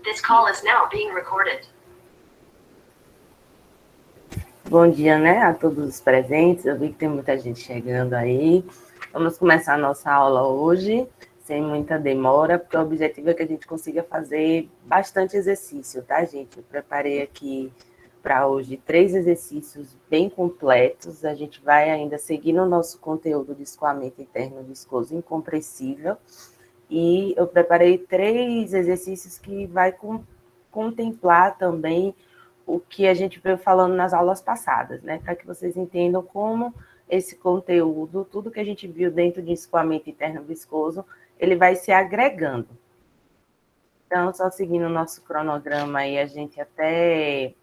This call is now being recorded. Bom dia, né, a todos os presentes. Eu vi que tem muita gente chegando aí. Vamos começar a nossa aula hoje, sem muita demora, porque o objetivo é que a gente consiga fazer bastante exercício, tá, gente? Eu preparei aqui para hoje 3 exercícios bem completos. A gente vai ainda seguir no nosso conteúdo de escoamento interno viscoso incompressível. E eu preparei 3 exercícios que vai contemplar também o que a gente veio falando nas aulas passadas, né? Para que vocês entendam como esse conteúdo, tudo que a gente viu dentro de escoamento interno viscoso, ele vai se agregando. Então, só seguindo o nosso cronograma aí, a gente até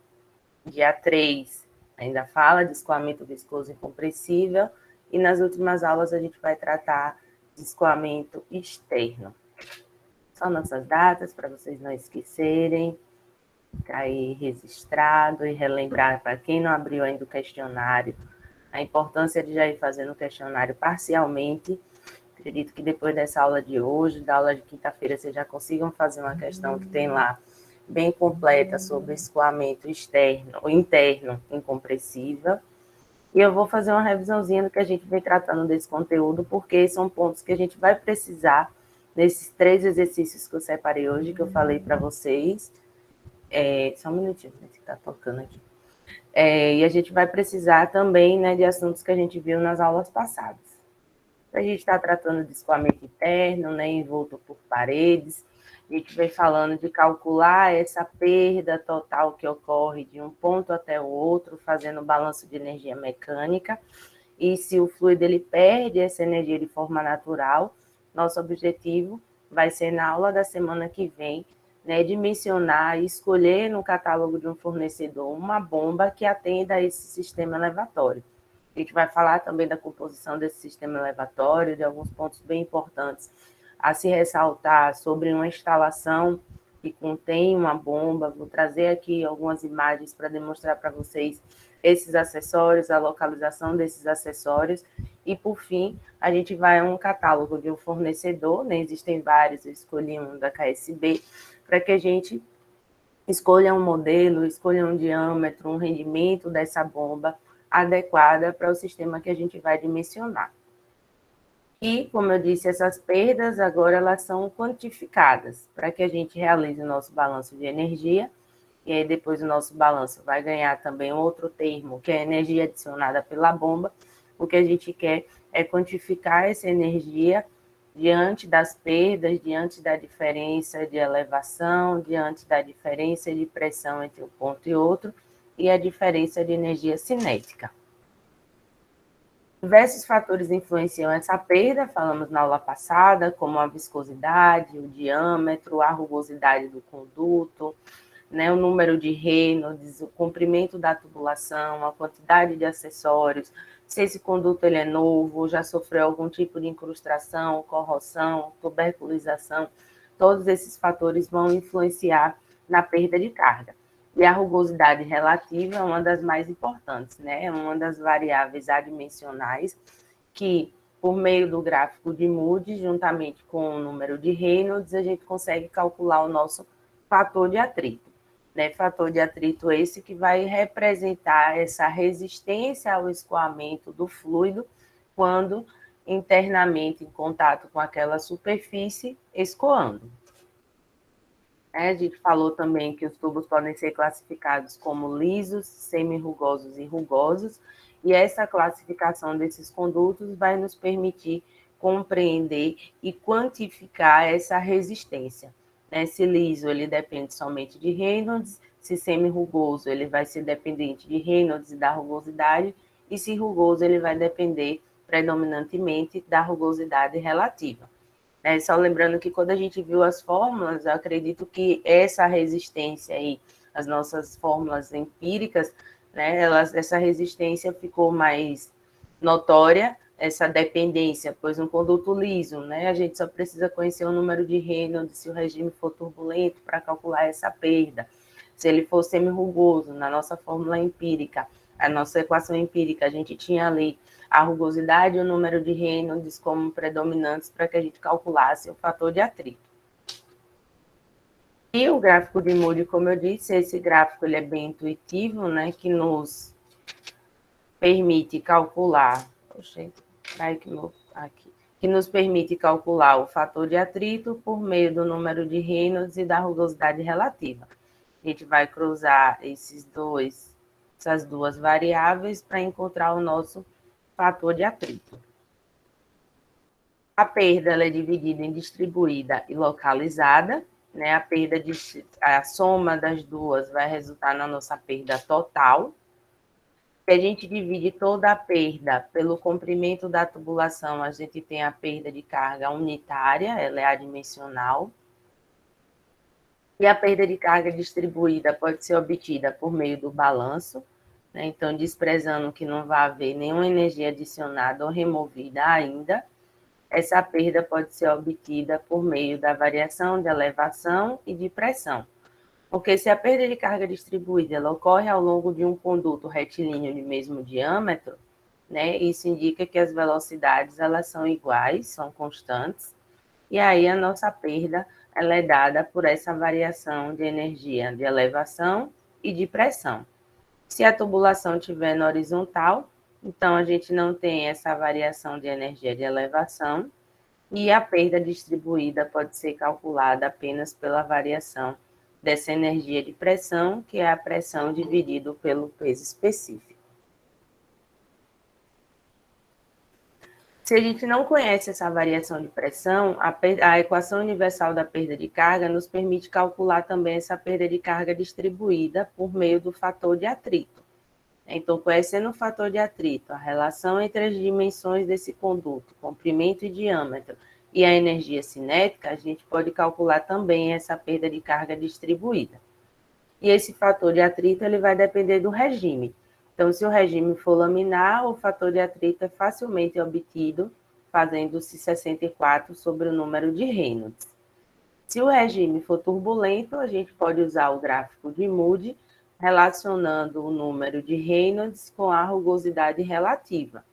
dia 3 ainda fala de escoamento viscoso incompressível, e nas últimas aulas a gente vai tratar de escoamento externo. Só nossas datas, para vocês não esquecerem. Ficar aí registrado e relembrar para quem não abriu ainda o questionário, a importância de já ir fazendo o questionário parcialmente. Acredito que depois dessa aula de hoje, da aula de quinta-feira, vocês já consigam fazer uma questão que tem lá bem completa sobre escoamento externo ou interno incompressível. E eu vou fazer uma revisãozinha do que a gente vem tratando desse conteúdo, porque são pontos que a gente vai precisar nesses 3 exercícios que eu separei hoje, que eu falei para vocês. Só um minutinho, que está tocando aqui. E a gente vai precisar também, né, de assuntos que a gente viu nas aulas passadas. A gente está tratando de escoamento interno, né, envolto por paredes. A gente vem falando de calcular essa perda total que ocorre de um ponto até o outro, fazendo balanço de energia mecânica. E se o fluido ele perde essa energia de forma natural, nosso objetivo vai ser, na aula da semana que vem, né, dimensionar e escolher no catálogo de um fornecedor uma bomba que atenda a esse sistema elevatório. A gente vai falar também da composição desse sistema elevatório, de alguns pontos bem importantes a se ressaltar sobre uma instalação que contém uma bomba. Vou trazer aqui algumas imagens para demonstrar para vocês esses acessórios, a localização desses acessórios. E, por fim, a gente vai a um catálogo de um fornecedor, né? Existem vários, eu escolhi um da KSB, para que a gente escolha um modelo, escolha um diâmetro, um rendimento dessa bomba adequada para o sistema que a gente vai dimensionar. E, como eu disse, essas perdas agora elas são quantificadas para que a gente realize o nosso balanço de energia, e aí depois o nosso balanço vai ganhar também outro termo, que é a energia adicionada pela bomba. O que a gente quer é quantificar essa energia diante das perdas, diante da diferença de elevação, diante da diferença de pressão entre um ponto e outro, e a diferença de energia cinética. Diversos fatores influenciam essa perda, falamos na aula passada, como a viscosidade, o diâmetro, a rugosidade do conduto, né, o número de Reynolds, o comprimento da tubulação, a quantidade de acessórios, se esse conduto ele é novo, já sofreu algum tipo de incrustação, corrosão, tuberculização, todos esses fatores vão influenciar na perda de carga. E a rugosidade relativa é uma das mais importantes, né? É uma das variáveis adimensionais que, por meio do gráfico de Moody, juntamente com o número de Reynolds, a gente consegue calcular o nosso fator de atrito. Né? Fator de atrito esse que vai representar essa resistência ao escoamento do fluido quando internamente em contato com aquela superfície escoando. A gente falou também que os tubos podem ser classificados como lisos, semi-rugosos e rugosos, e essa classificação desses condutos vai nos permitir compreender e quantificar essa resistência. Se liso, ele depende somente de Reynolds, se semi-rugoso, ele vai ser dependente de Reynolds e da rugosidade, e se rugoso, ele vai depender predominantemente da rugosidade relativa. Só lembrando que quando a gente viu as fórmulas, eu acredito que essa resistência aí, as nossas fórmulas empíricas, né, essa resistência ficou mais notória, essa dependência, pois um conduto liso, né, a gente só precisa conhecer o número de Reynolds se o regime for turbulento para calcular essa perda. Se ele for semi-rugoso, na nossa fórmula empírica, a nossa equação empírica, a gente tinha ali a rugosidade e o número de Reynolds como predominantes para que a gente calculasse o fator de atrito. E o gráfico de Moody, como eu disse, esse gráfico ele é bem intuitivo, né, que nos permite calcular, que nos permite calcular o fator de atrito por meio do número de Reynolds e da rugosidade relativa. A gente vai cruzar essas duas variáveis para encontrar o nosso fator de atrito. A perda ela é dividida em distribuída e localizada, né? A soma das duas vai resultar na nossa perda total. Se a gente divide toda a perda pelo comprimento da tubulação, a gente tem a perda de carga unitária, ela é adimensional. E a perda de carga distribuída pode ser obtida por meio do balanço, né? Então, desprezando que não vai haver nenhuma energia adicionada ou removida ainda, essa perda pode ser obtida por meio da variação de elevação e de pressão. Porque se a perda de carga distribuída ela ocorre ao longo de um conduto retilíneo de mesmo diâmetro, né, isso indica que as velocidades elas são iguais, são constantes, e aí a nossa perda ela é dada por essa variação de energia de elevação e de pressão. Se a tubulação estiver na horizontal, então a gente não tem essa variação de energia de elevação, e a perda distribuída pode ser calculada apenas pela variação dessa energia de pressão, que é a pressão dividido pelo peso específico. Se a gente não conhece essa variação de pressão, a equação universal da perda de carga nos permite calcular também essa perda de carga distribuída por meio do fator de atrito. Então, conhecendo o fator de atrito, a relação entre as dimensões desse conduto, comprimento e diâmetro, e a energia cinética, a gente pode calcular também essa perda de carga distribuída. E esse fator de atrito ele vai depender do regime. Então, se o regime for laminar, o fator de atrito é facilmente obtido fazendo-se 64 sobre o número de Reynolds. Se o regime for turbulento, a gente pode usar o gráfico de Moody, relacionando o número de Reynolds com a rugosidade relativa.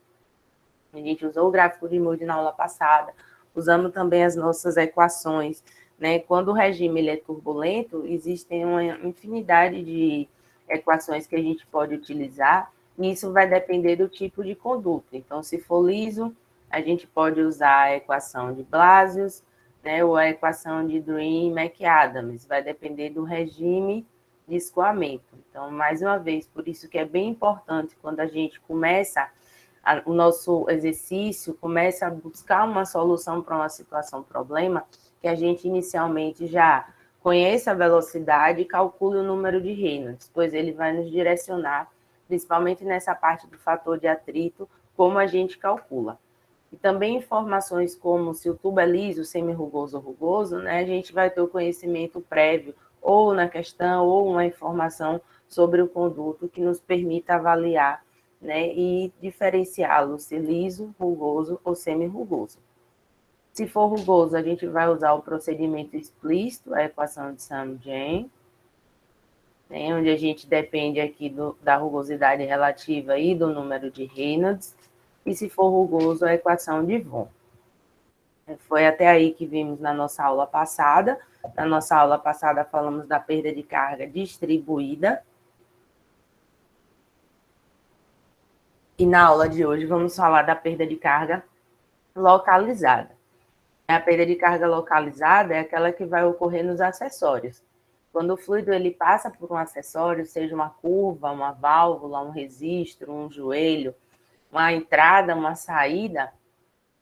A gente usou o gráfico de Moody na aula passada, usamos também as nossas equações, né? Quando o regime ele é turbulento, existem uma infinidade de equações que a gente pode utilizar, e isso vai depender do tipo de conduto. Então, se for liso, a gente pode usar a equação de Blasius, né, ou a equação de Green e McAdams, vai depender do regime de escoamento. Então, mais uma vez, por isso que é bem importante quando a gente começa o nosso exercício, começa a buscar uma solução para uma situação, problema, que a gente inicialmente já conheça a velocidade e calcule o número de Reynolds, pois ele vai nos direcionar, principalmente nessa parte do fator de atrito, como a gente calcula. E também informações como se o tubo é liso, semi-rugoso ou rugoso, né, a gente vai ter o conhecimento prévio, ou na questão, ou uma informação sobre o conduto que nos permita avaliar, né, e diferenciá-lo se liso, rugoso ou semi-rugoso. Se for rugoso, a gente vai usar o procedimento explícito, a equação de Sum-Jane, né, onde a gente depende aqui da rugosidade relativa e do número de Reynolds, e se for rugoso, a equação de Von. Foi até aí que vimos na nossa aula passada. Na nossa aula passada falamos da perda de carga distribuída. E na aula de hoje vamos falar da perda de carga localizada. A perda de carga localizada é aquela que vai ocorrer nos acessórios. Quando o fluido ele passa por um acessório, seja uma curva, uma válvula, um registro, um joelho, uma entrada, uma saída,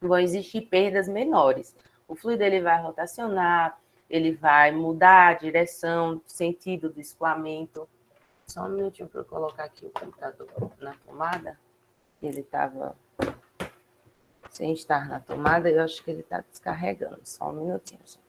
vão existir perdas menores. O fluido ele vai rotacionar, ele vai mudar a direção, sentido do escoamento. Só um minutinho para eu colocar aqui o computador na tomada. Ele estava sem estar na tomada, eu acho que ele está descarregando. Só um minutinho, gente.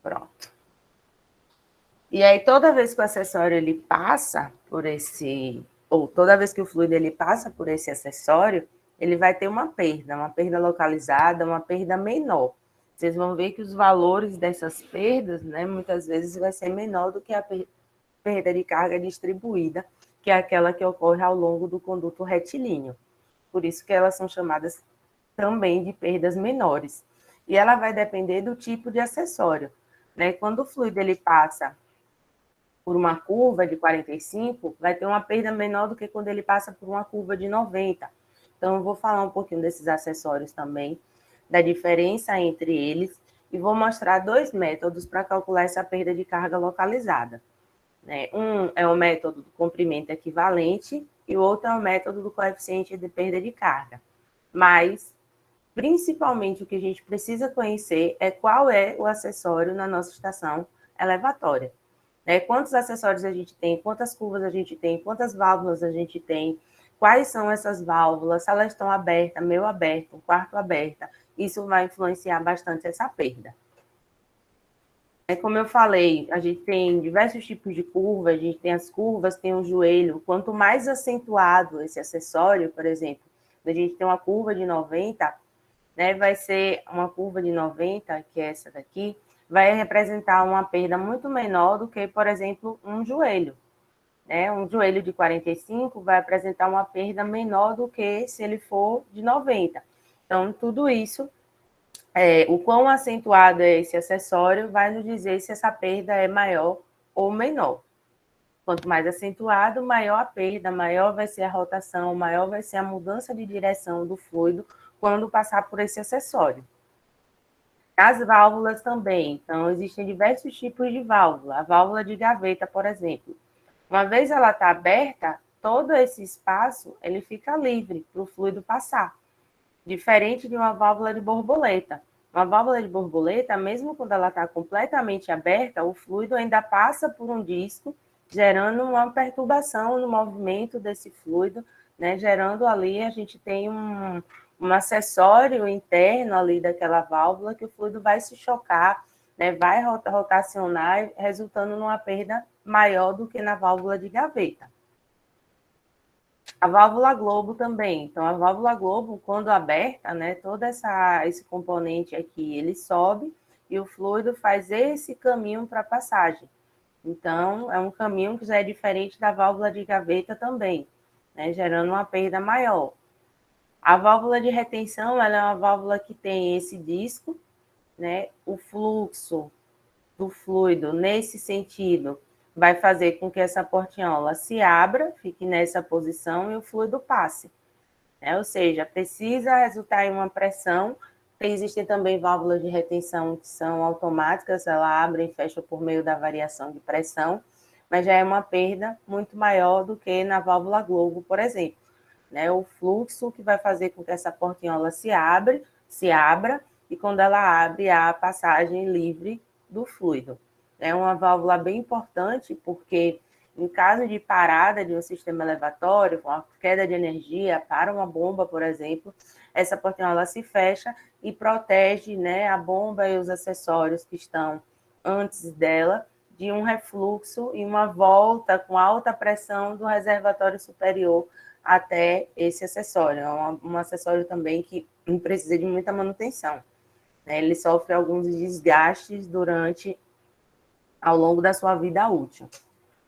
Pronto. E aí, toda vez que o acessório ele passa por esse, ou toda vez que o fluido ele passa por esse acessório, ele vai ter uma perda localizada, uma perda menor. Vocês vão ver que os valores dessas perdas, né, muitas vezes vai ser menor do que a perda de carga distribuída, que é aquela que ocorre ao longo do conduto retilíneo. Por isso que elas são chamadas também de perdas menores. E ela vai depender do tipo de acessório, né? Quando o fluido ele passa por uma curva de 45, vai ter uma perda menor do que quando ele passa por uma curva de 90. Então, eu vou falar um pouquinho desses acessórios também, da diferença entre eles, e vou mostrar dois métodos para calcular essa perda de carga localizada. Um é o método do comprimento equivalente e o outro é o método do coeficiente de perda de carga. Mas, principalmente, o que a gente precisa conhecer é qual é o acessório na nossa estação elevatória. Quantos acessórios a gente tem, quantas curvas a gente tem, quantas válvulas a gente tem, quais são essas válvulas, se elas estão abertas, meio aberta, um quarto aberta, isso vai influenciar bastante essa perda. Como eu falei, a gente tem diversos tipos de curva, a gente tem as curvas, tem o joelho, quanto mais acentuado esse acessório, por exemplo, a gente tem uma curva de 90, né, vai ser uma curva de 90, que é essa daqui, vai representar uma perda muito menor do que, por exemplo, um joelho. Um joelho de 45 vai apresentar uma perda menor do que se ele for de 90. Então, tudo isso, o quão acentuado é esse acessório, vai nos dizer se essa perda é maior ou menor. Quanto mais acentuado, maior a perda, maior vai ser a rotação, maior vai ser a mudança de direção do fluido quando passar por esse acessório. As válvulas também. Então, existem diversos tipos de válvula. A válvula de gaveta, por exemplo. Uma vez ela está aberta, todo esse espaço ele fica livre para o fluido passar. Diferente de uma válvula de borboleta. Uma válvula de borboleta, mesmo quando ela está completamente aberta, o fluido ainda passa por um disco, gerando uma perturbação no movimento desse fluido, né? Gerando ali, a gente tem um acessório interno ali daquela válvula que o fluido vai se chocar, né? Vai rotacionar, resultando numa perda maior do que na válvula de gaveta. A válvula globo também. Então, a válvula globo, quando aberta, né, todo esse componente aqui, ele sobe e o fluido faz esse caminho para passagem. Então, é um caminho que já é diferente da válvula de gaveta também, né, gerando uma perda maior. A válvula de retenção, ela é uma válvula que tem esse disco, né, o fluxo do fluido nesse sentido vai fazer com que essa portinhola se abra, fique nessa posição e o fluido passe. Ou seja, precisa resultar em uma pressão. Existem também válvulas de retenção que são automáticas, ela abre e fecha por meio da variação de pressão, mas já é uma perda muito maior do que na válvula globo, por exemplo. O fluxo que vai fazer com que essa portinhola se abra, e quando ela abre, há a passagem livre do fluido. É uma válvula bem importante, porque em caso de parada de um sistema elevatório, com a queda de energia para uma bomba, por exemplo, essa portinhola se fecha e protege, né, a bomba e os acessórios que estão antes dela de um refluxo e uma volta com alta pressão do reservatório superior até esse acessório. É um acessório também que precisa de muita manutenção. Ele sofre alguns desgastes ao longo da sua vida útil.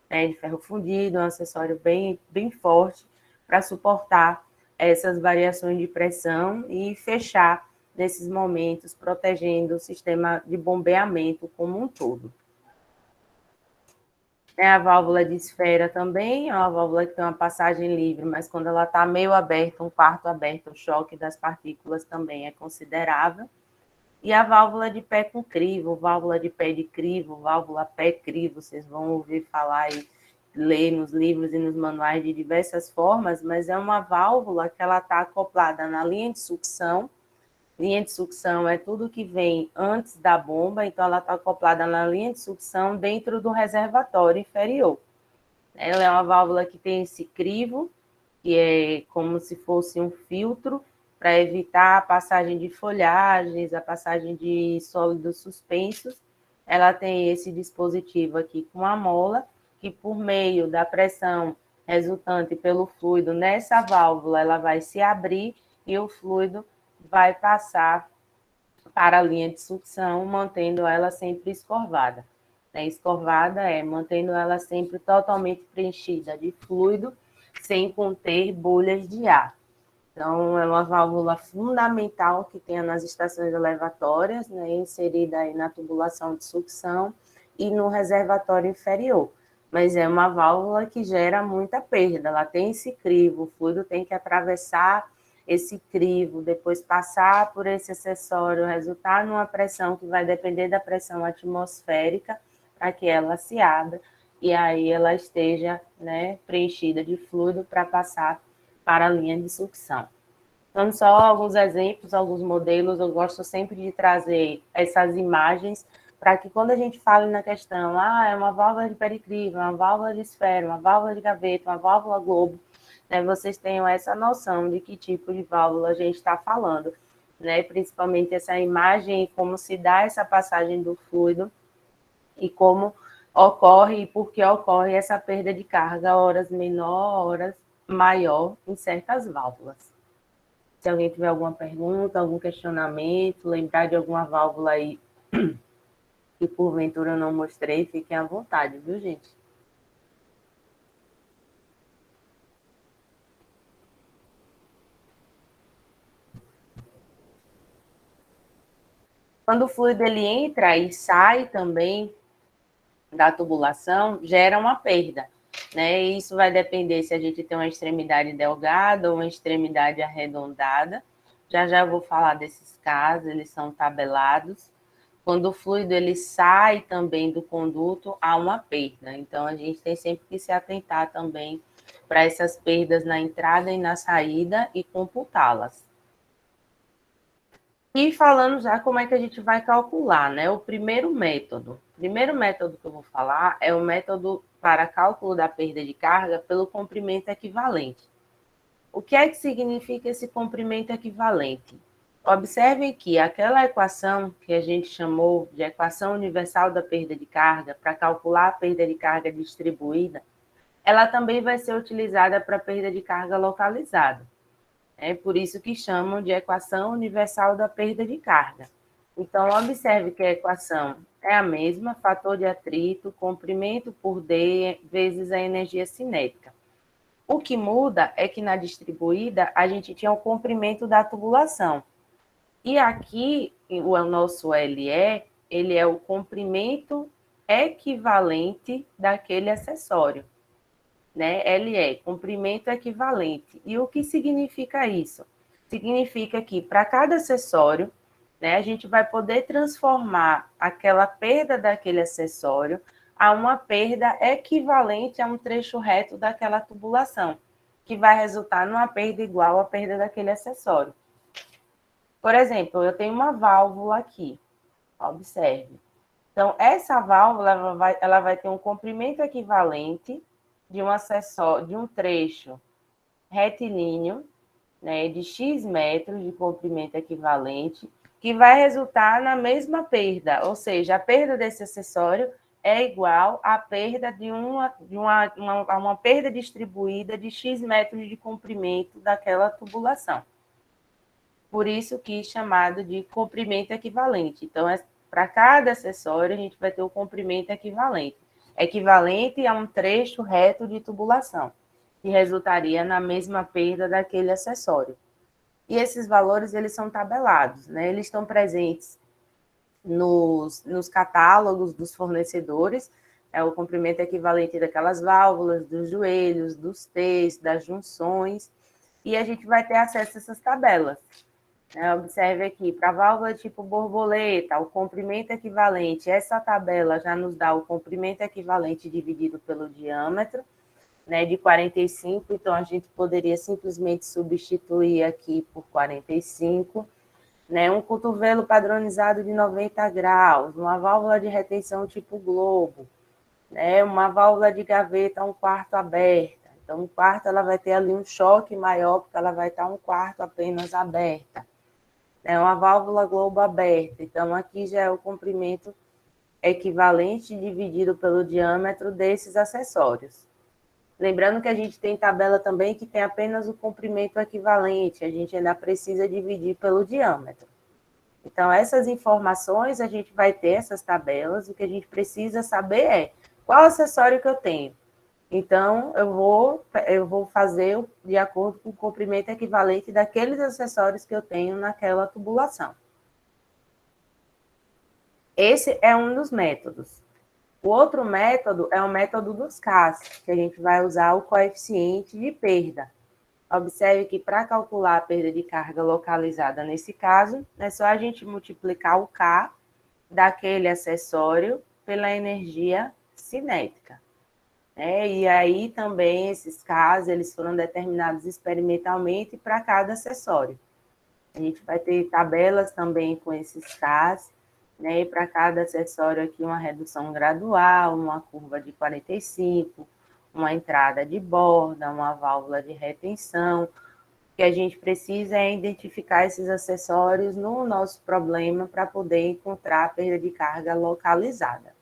De ferro fundido, um acessório bem, bem forte para suportar essas variações de pressão e fechar nesses momentos, protegendo o sistema de bombeamento como um todo. A válvula de esfera também, é uma válvula que tem uma passagem livre, mas quando ela está meio aberta, um quarto aberto, o choque das partículas também é considerável. E a válvula de pé com crivo, válvula de pé de crivo, válvula pé crivo, vocês vão ouvir falar e ler nos livros e nos manuais de diversas formas, mas é uma válvula que ela está acoplada na linha de sucção. Linha de sucção é tudo que vem antes da bomba, então ela está acoplada na linha de sucção dentro do reservatório inferior. Ela é uma válvula que tem esse crivo, que é como se fosse um filtro para evitar a passagem de folhagens, a passagem de sólidos suspensos, ela tem esse dispositivo aqui com a mola, que por meio da pressão resultante pelo fluido nessa válvula, ela vai se abrir e o fluido vai passar para a linha de sucção, mantendo ela sempre escorvada. Escorvada é mantendo ela sempre totalmente preenchida de fluido, sem conter bolhas de ar. Então, é uma válvula fundamental que tem nas estações elevatórias, né, inserida aí na tubulação de sucção e no reservatório inferior. Mas é uma válvula que gera muita perda. Ela tem esse crivo, o fluido tem que atravessar esse crivo, depois passar por esse acessório, resultar numa pressão que vai depender da pressão atmosférica para que ela se abra e aí ela esteja, né, preenchida de fluido para passar para a linha de sucção. Então, só alguns exemplos, alguns modelos, eu gosto sempre de trazer essas imagens para que quando a gente fale na questão, é uma válvula de pericrivo, uma válvula de esfera, uma válvula de gaveta, uma válvula globo, né, vocês tenham essa noção de que tipo de válvula a gente está falando, né, principalmente essa imagem, como se dá essa passagem do fluido e como ocorre e por que ocorre essa perda de carga, horas menor, horas maior em certas válvulas. Se alguém tiver alguma pergunta, algum questionamento, lembrar de alguma válvula aí que porventura eu não mostrei, fiquem à vontade, viu, gente? Quando o fluido ele entra e sai também da tubulação, gera uma perda, né? E isso vai depender se a gente tem uma extremidade delgada ou uma extremidade arredondada. Já já eu vou falar desses casos, eles são tabelados. Quando o fluido ele sai também do conduto, há uma perda. Então, a gente tem sempre que se atentar também para essas perdas na entrada e na saída e computá-las. E falando já como é que a gente vai calcular, né? O primeiro método que eu vou falar é o método para cálculo da perda de carga pelo comprimento equivalente. O que é que significa esse comprimento equivalente? Observem que aquela equação que a gente chamou de equação universal da perda de carga, para calcular a perda de carga distribuída, ela também vai ser utilizada para perda de carga localizada. É por isso que chamam de equação universal da perda de carga. Então, observe que a equação é a mesma, fator de atrito, comprimento por D vezes a energia cinética. O que muda é que na distribuída a gente tinha o comprimento da tubulação. E aqui, o nosso LE, ele é o comprimento equivalente daquele acessório, né? LE, comprimento equivalente. E o que significa isso? Significa que para cada acessório, né, a gente vai poder transformar aquela perda daquele acessório a uma perda equivalente a um trecho reto daquela tubulação, que vai resultar numa perda igual à perda daquele acessório. Por exemplo, eu tenho uma válvula aqui, observe. Então, essa válvula ela vai ter um comprimento equivalente de um acessório, de um trecho retilíneo, né, de X metros de comprimento equivalente, que vai resultar na mesma perda, ou seja, a perda desse acessório é igual à perda de uma perda distribuída de X metros de comprimento daquela tubulação. Por isso que é chamado de comprimento equivalente. Então, para cada acessório, a gente vai ter o comprimento equivalente. Equivalente a um trecho reto de tubulação, que resultaria na mesma perda daquele acessório. E esses valores, eles são tabelados, né? Eles estão presentes nos catálogos dos fornecedores, o comprimento equivalente daquelas válvulas, dos joelhos, dos T's, das junções, e a gente vai ter acesso a essas tabelas. Observe aqui, para a válvula tipo borboleta, o comprimento equivalente, essa tabela já nos dá o comprimento equivalente dividido pelo diâmetro, né, de 45, então a gente poderia simplesmente substituir aqui por 45, né, um cotovelo padronizado de 90 graus, uma válvula de retenção tipo globo, né, uma válvula de gaveta 1/4 aberta, então 1/4 ela vai ter ali um choque maior, porque ela vai estar 1/4 apenas aberta. É uma válvula globo aberta, então aqui já é o comprimento equivalente dividido pelo diâmetro desses acessórios. Lembrando que a gente tem tabela também que tem apenas o comprimento equivalente, a gente ainda precisa dividir pelo diâmetro. Então, essas informações, a gente vai ter essas tabelas, o que a gente precisa saber é qual acessório que eu tenho. Então, eu vou fazer de acordo com o comprimento equivalente daqueles acessórios que eu tenho naquela tubulação. Esse é um dos métodos. O outro método é o método dos CAS, que a gente vai usar o coeficiente de perda. Observe que para calcular a perda de carga localizada nesse caso, é só a gente multiplicar o K daquele acessório pela energia cinética. E aí também esses Ks, eles foram determinados experimentalmente para cada acessório. A gente vai ter tabelas também com esses Ks, e para cada acessório aqui uma redução gradual, uma curva de 45, uma entrada de borda, uma válvula de retenção. O que a gente precisa é identificar esses acessórios no nosso problema para poder encontrar a perda de carga localizada.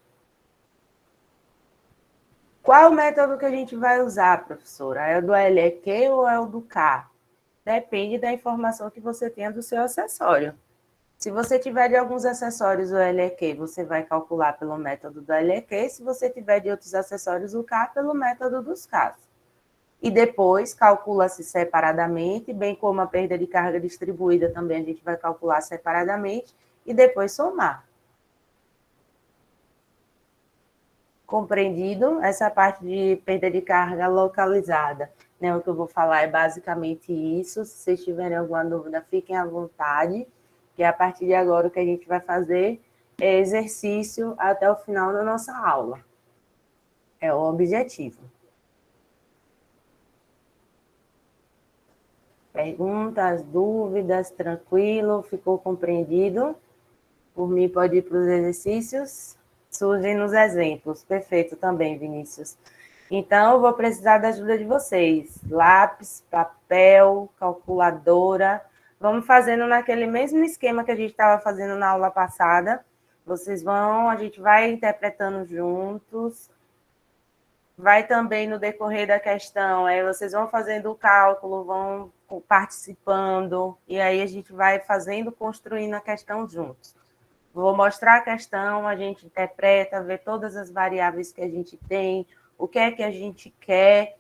Qual o método que a gente vai usar, professora? É o do LEQ ou é o do K? Depende da informação que você tenha do seu acessório. Se você tiver de alguns acessórios o LEQ, você vai calcular pelo método do LEQ. Se você tiver de outros acessórios o K, pelo método dos Ks. E depois calcula-se separadamente, bem como a perda de carga distribuída também a gente vai calcular separadamente e depois somar. Compreendido? Essa parte de perda de carga localizada, O que eu vou falar é basicamente isso. Se vocês tiverem alguma dúvida, fiquem à vontade, que a partir de agora o que a gente vai fazer é exercício até o final da nossa aula. É o objetivo. Perguntas, dúvidas, tranquilo? Ficou compreendido? Por mim, pode ir para os exercícios? Surgem nos exemplos. Perfeito também, Vinícius. Então, eu vou precisar da ajuda de vocês. Lápis, papel, calculadora. Vamos fazendo naquele mesmo esquema que a gente estava fazendo na aula passada. A gente vai interpretando juntos. Vai também no decorrer da questão, aí vocês vão fazendo o cálculo, vão participando, e aí a gente vai fazendo, construindo a questão juntos. Vou mostrar a questão, a gente interpreta, vê todas as variáveis que a gente tem, o que é que a gente quer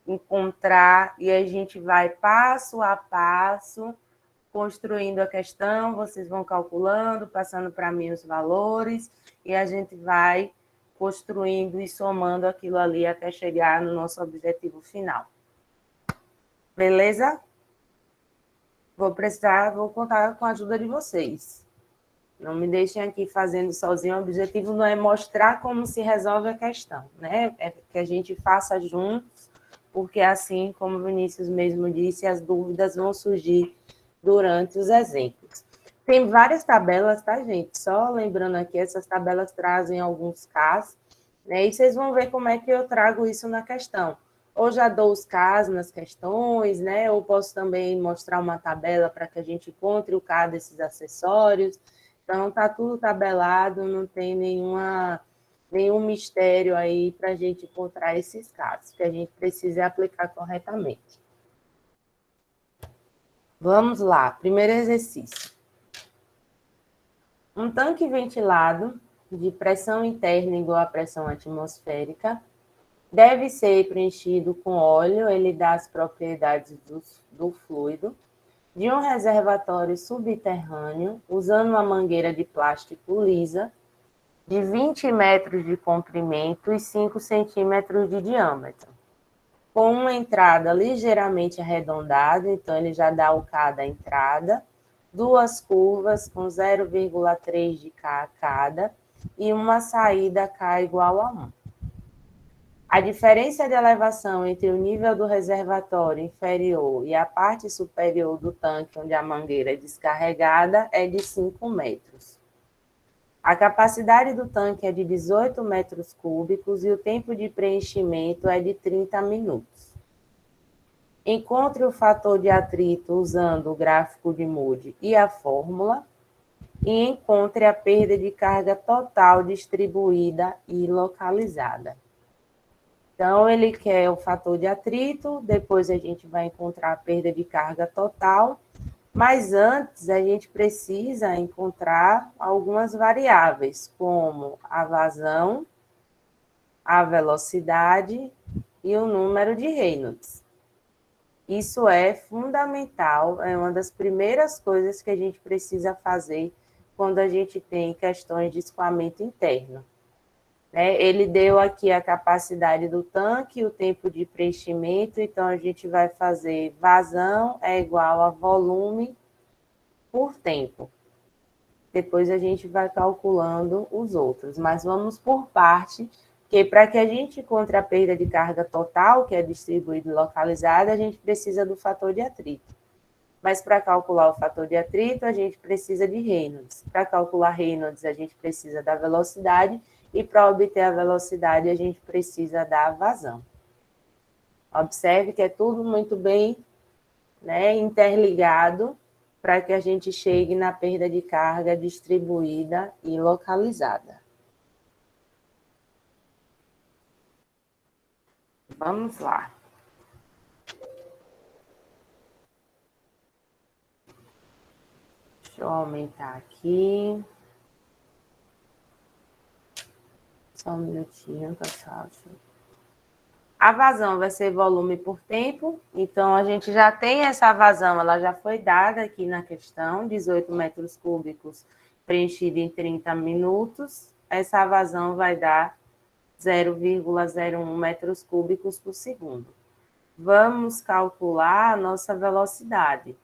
encontrar, e a gente vai passo a passo, construindo a questão, vocês vão calculando, passando para mim os valores, e a gente vai construindo e somando aquilo ali até chegar no nosso objetivo final. Beleza? Vou contar com a ajuda de vocês. Não me deixem aqui fazendo sozinho. O objetivo não é mostrar como se resolve a questão, É que a gente faça juntos, porque assim, como o Vinícius mesmo disse, as dúvidas vão surgir durante os exemplos. Tem várias tabelas, tá, gente? Só lembrando aqui, essas tabelas trazem alguns casos, E vocês vão ver como é que eu trago isso na questão. Ou já dou os casos nas questões, Ou posso também mostrar uma tabela para que a gente encontre o caso desses acessórios. Então, tá tudo tabelado, não tem nenhum mistério aí para a gente encontrar esses casos, que a gente precisa aplicar corretamente. Vamos lá, primeiro exercício. Um tanque ventilado de pressão interna igual à pressão atmosférica deve ser preenchido com óleo, ele dá as propriedades do fluido, de um reservatório subterrâneo, usando uma mangueira de plástico lisa, de 20 metros de comprimento e 5 centímetros de diâmetro, com uma entrada ligeiramente arredondada, então ele já dá o K da entrada, duas curvas com 0,3 de K cada e uma saída K igual a 1. A diferença de elevação entre o nível do reservatório inferior e a parte superior do tanque onde a mangueira é descarregada é de 5 metros. A capacidade do tanque é de 18 metros cúbicos e o tempo de preenchimento é de 30 minutos. Encontre o fator de atrito usando o gráfico de Moody e a fórmula. e encontre a perda de carga total distribuída e localizada. Então, ele quer o fator de atrito, depois a gente vai encontrar a perda de carga total, mas antes a gente precisa encontrar algumas variáveis, como a vazão, a velocidade e o número de Reynolds. Isso é fundamental, é uma das primeiras coisas que a gente precisa fazer quando a gente tem questões de escoamento interno. Ele deu aqui a capacidade do tanque, o tempo de preenchimento, então a gente vai fazer vazão é igual a volume por tempo. Depois a gente vai calculando os outros, mas vamos por parte, que para que a gente encontre a perda de carga total, que é distribuída e localizada, a gente precisa do fator de atrito. Mas para calcular o fator de atrito, a gente precisa de Reynolds. Para calcular Reynolds, a gente precisa da velocidade, e para obter a velocidade, a gente precisa da vazão. Observe que é tudo muito bem, interligado, para que a gente chegue na perda de carga distribuída e localizada. Vamos lá. Deixa eu aumentar aqui. Só um minutinho, pessoal. A vazão vai ser volume por tempo, então a gente já tem essa vazão, ela já foi dada aqui na questão, 18 metros cúbicos preenchido em 30 minutos. Essa vazão vai dar 0,01 metros cúbicos por segundo. Vamos calcular a nossa velocidade.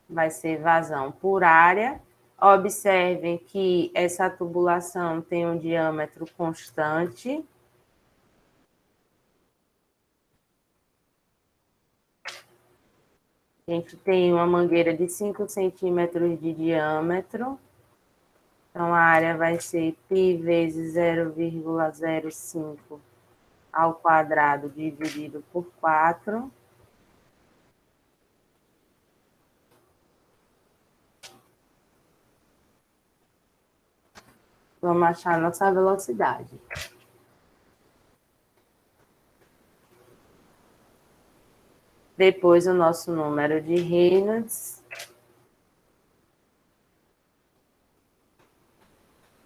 Vai ser vazão por área. Observem que essa tubulação tem um diâmetro constante. A gente tem uma mangueira de 5 centímetros de diâmetro. Então, a área vai ser π vezes 0,05 ao quadrado dividido por 4. Vamos achar a nossa velocidade. Depois, o nosso número de Reynolds,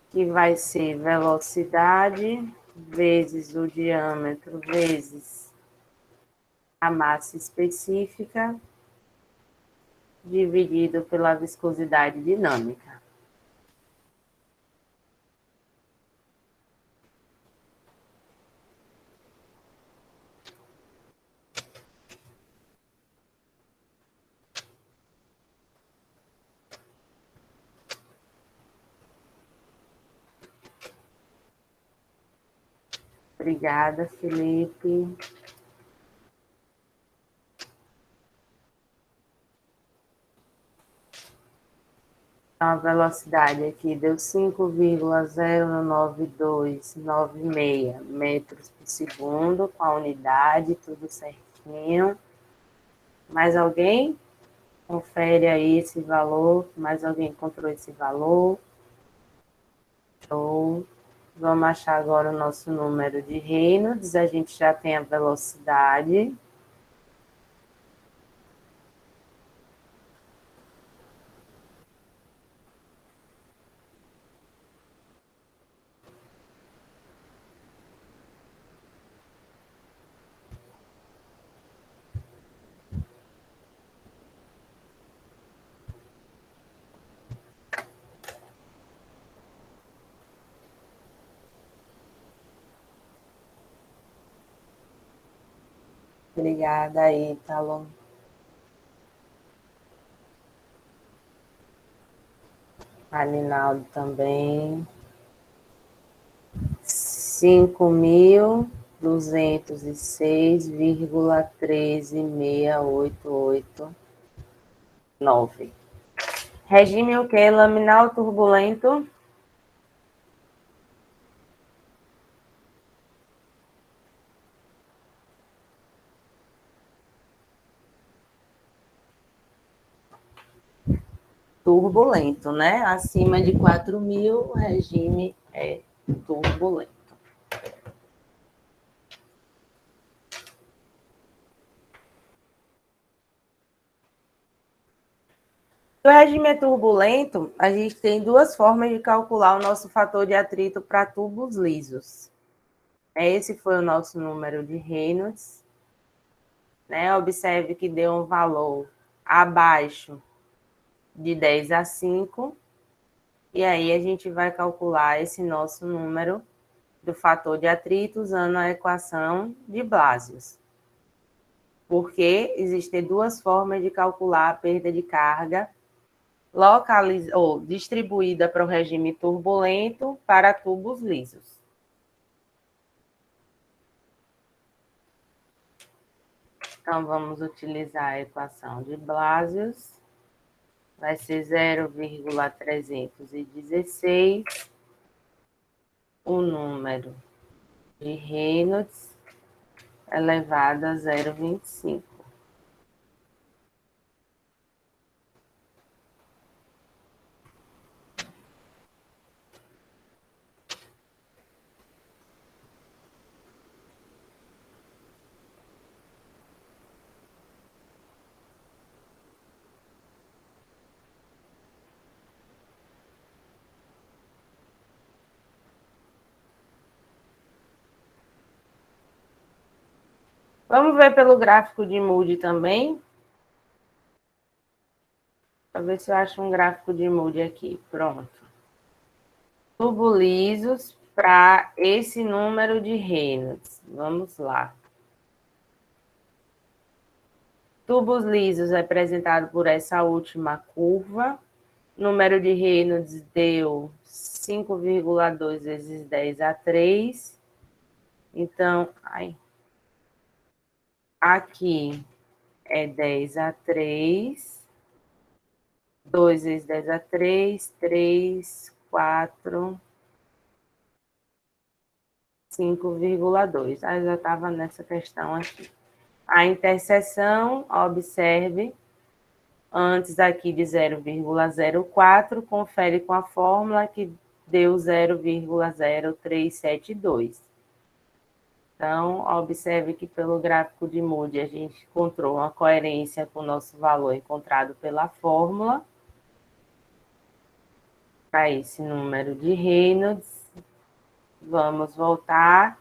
que vai ser velocidade vezes o diâmetro vezes a massa específica, dividido pela viscosidade dinâmica. Obrigada, Felipe. A velocidade aqui deu 5,09296 metros por segundo, com a unidade, tudo certinho. Mais alguém? Confere aí esse valor. Mais alguém encontrou esse valor? Show. Vamos achar agora o nosso número de Reynolds. A gente já tem a velocidade. Obrigada aí, Talon. Alinaldo também. 5.206,13688,9. Regime o quê? Laminal turbulento? turbulento, né? Acima de 4.000, o regime é turbulento. Se o regime é turbulento, a gente tem duas formas de calcular o nosso fator de atrito para tubos lisos. Esse foi o nosso número de Reynolds. Né? Observe que deu um valor abaixo de 10 a 5. E aí a gente vai calcular esse nosso número do fator de atrito usando a equação de Blasius. Porque existem duas formas de calcular a perda de carga ou distribuída para o regime turbulento para tubos lisos. Então, vamos utilizar a equação de Blasius. Vai ser 0,316 o número de Reynolds elevado a 0,25. Vamos ver pelo gráfico de Moody também. Para ver se eu acho um gráfico de Moody aqui. Pronto. Tubos lisos para esse número de Reynolds. Vamos lá. Tubos lisos representado por essa última curva. Número de Reynolds deu 5,2 vezes 10 a 3. Então, aqui é 10 a 3. 2 vezes 10 a 3, 3, 4, 5,2. Aí já estava nessa questão aqui. A interseção, observe, antes aqui de 0,04, confere com a fórmula que deu 0,0372. Então, observe que pelo gráfico de Moody a gente encontrou uma coerência com o nosso valor encontrado pela fórmula para esse número de Reynolds. Vamos voltar.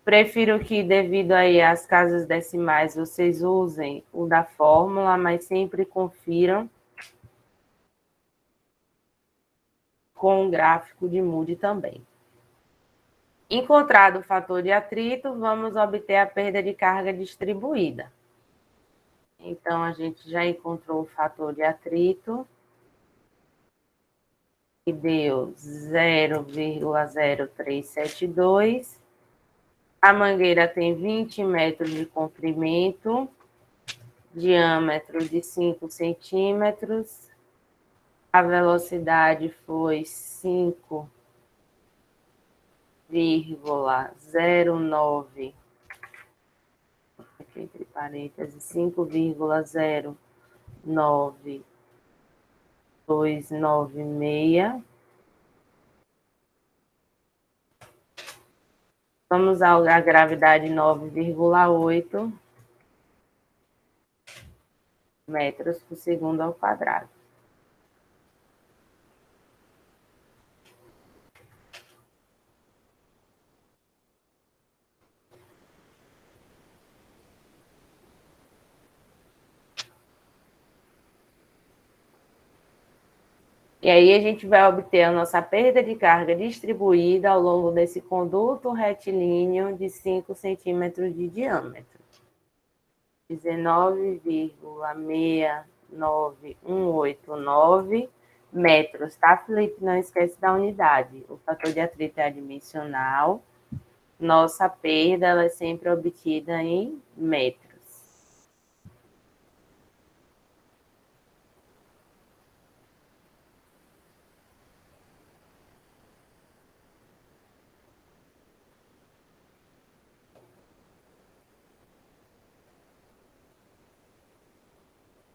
Prefiro que, devido aí às casas decimais, vocês usem o da fórmula, mas sempre confiram com o gráfico de Moody também. Encontrado o fator de atrito, vamos obter a perda de carga distribuída. Então, a gente já encontrou o fator de atrito, que deu 0,0372. A mangueira tem 20 metros de comprimento, diâmetro de 5 centímetros. A velocidade foi 5,09, aqui entre parênteses, 5,09296. Vamos à gravidade 9,8 metros por segundo ao quadrado. E aí a gente vai obter a nossa perda de carga distribuída ao longo desse conduto retilíneo de 5 centímetros de diâmetro. 19,69189 metros, tá, Felipe? Não esquece da unidade. O fator de atrito é adimensional. Nossa perda ela é sempre obtida em metros.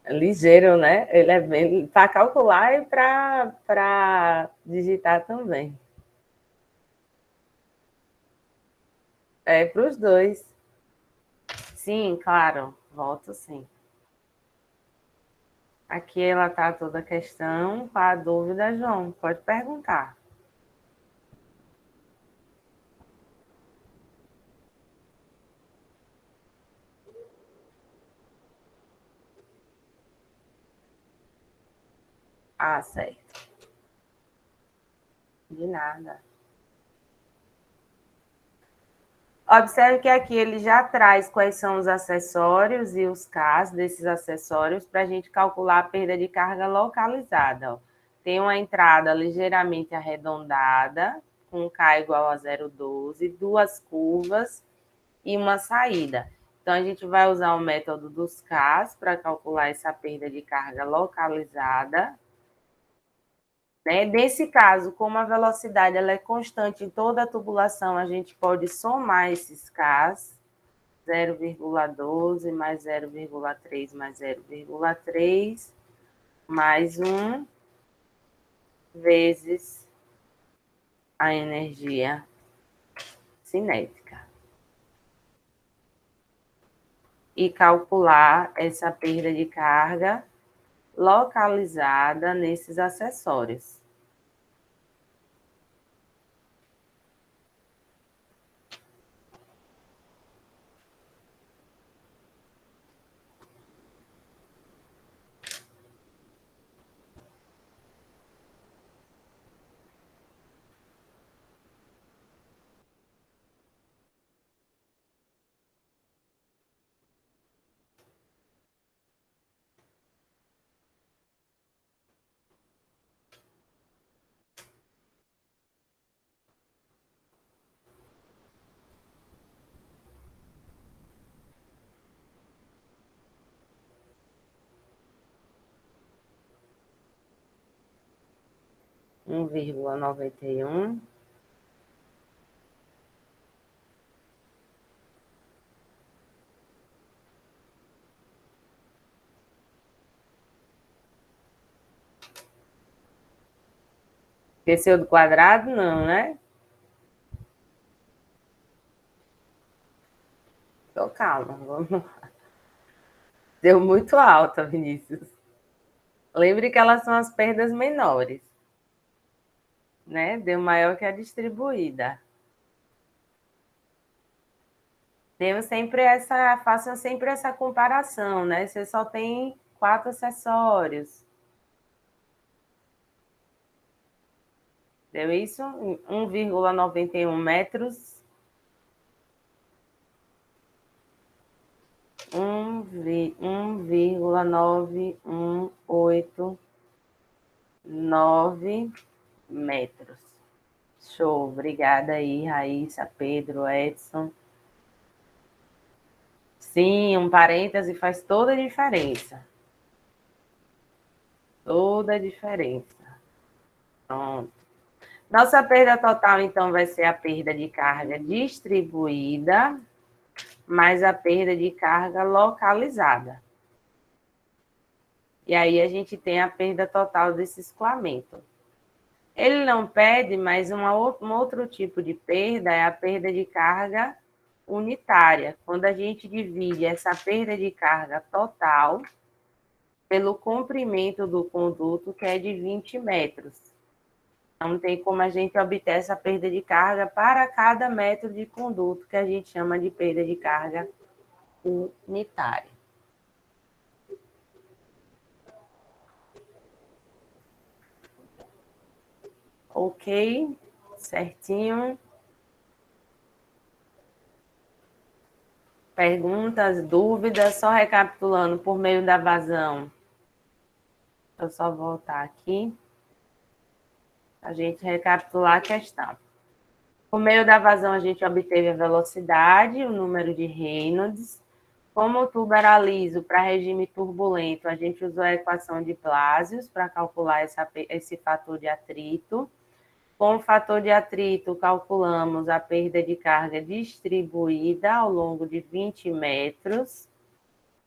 Ligeiro, né? Ele é bem para calcular e para digitar também. É para os dois. Sim, claro, volto sim. Aqui ela está toda a questão. Com a dúvida, João, pode perguntar. Ah, certo. De nada. Observe que aqui ele já traz quais são os acessórios e os Ks desses acessórios para a gente calcular a perda de carga localizada. Ó. Tem uma entrada ligeiramente arredondada, com K igual a 0,12, duas curvas e uma saída. Então, a gente vai usar o método dos Ks para calcular essa perda de carga localizada. Né? Nesse caso, como a velocidade ela é constante em toda a tubulação, a gente pode somar esses Ks, 0,12 mais 0,3 mais 0,3, mais 1 vezes a energia cinética. E calcular essa perda de carga localizada nesses acessórios. Um 1,91. Esqueceu do quadrado? Não, né? Tô calma, vamos. Deu muito alta, Vinícius. Lembre que elas são as perdas menores, né? Deu maior que a distribuída. Façam sempre essa comparação, né? Você só tem 4 acessórios. Deu isso? 1,91 metros. 1,9189 metros. Show, obrigada aí, Raíssa, Pedro, Edson. Sim, um parêntese faz toda a diferença. Toda a diferença. Pronto. Nossa perda total, então, vai ser a perda de carga distribuída, mais a perda de carga localizada. E aí a gente tem a perda total desse escoamento. Ele não pede, mas um outro tipo de perda é a perda de carga unitária, quando a gente divide essa perda de carga total pelo comprimento do conduto, que é de 20 metros. Não tem como a gente obter essa perda de carga para cada metro de conduto, que a gente chama de perda de carga unitária. Ok? Certinho. Perguntas, dúvidas, só recapitulando por meio da vazão. Deixa eu só voltar aqui. A gente recapitular a questão. Por meio da vazão, a gente obteve a velocidade, o número de Reynolds. Como o tubo era liso para regime turbulento, a gente usou a equação de Blasius para calcular esse fator de atrito. Com o fator de atrito, calculamos a perda de carga distribuída ao longo de 20 metros.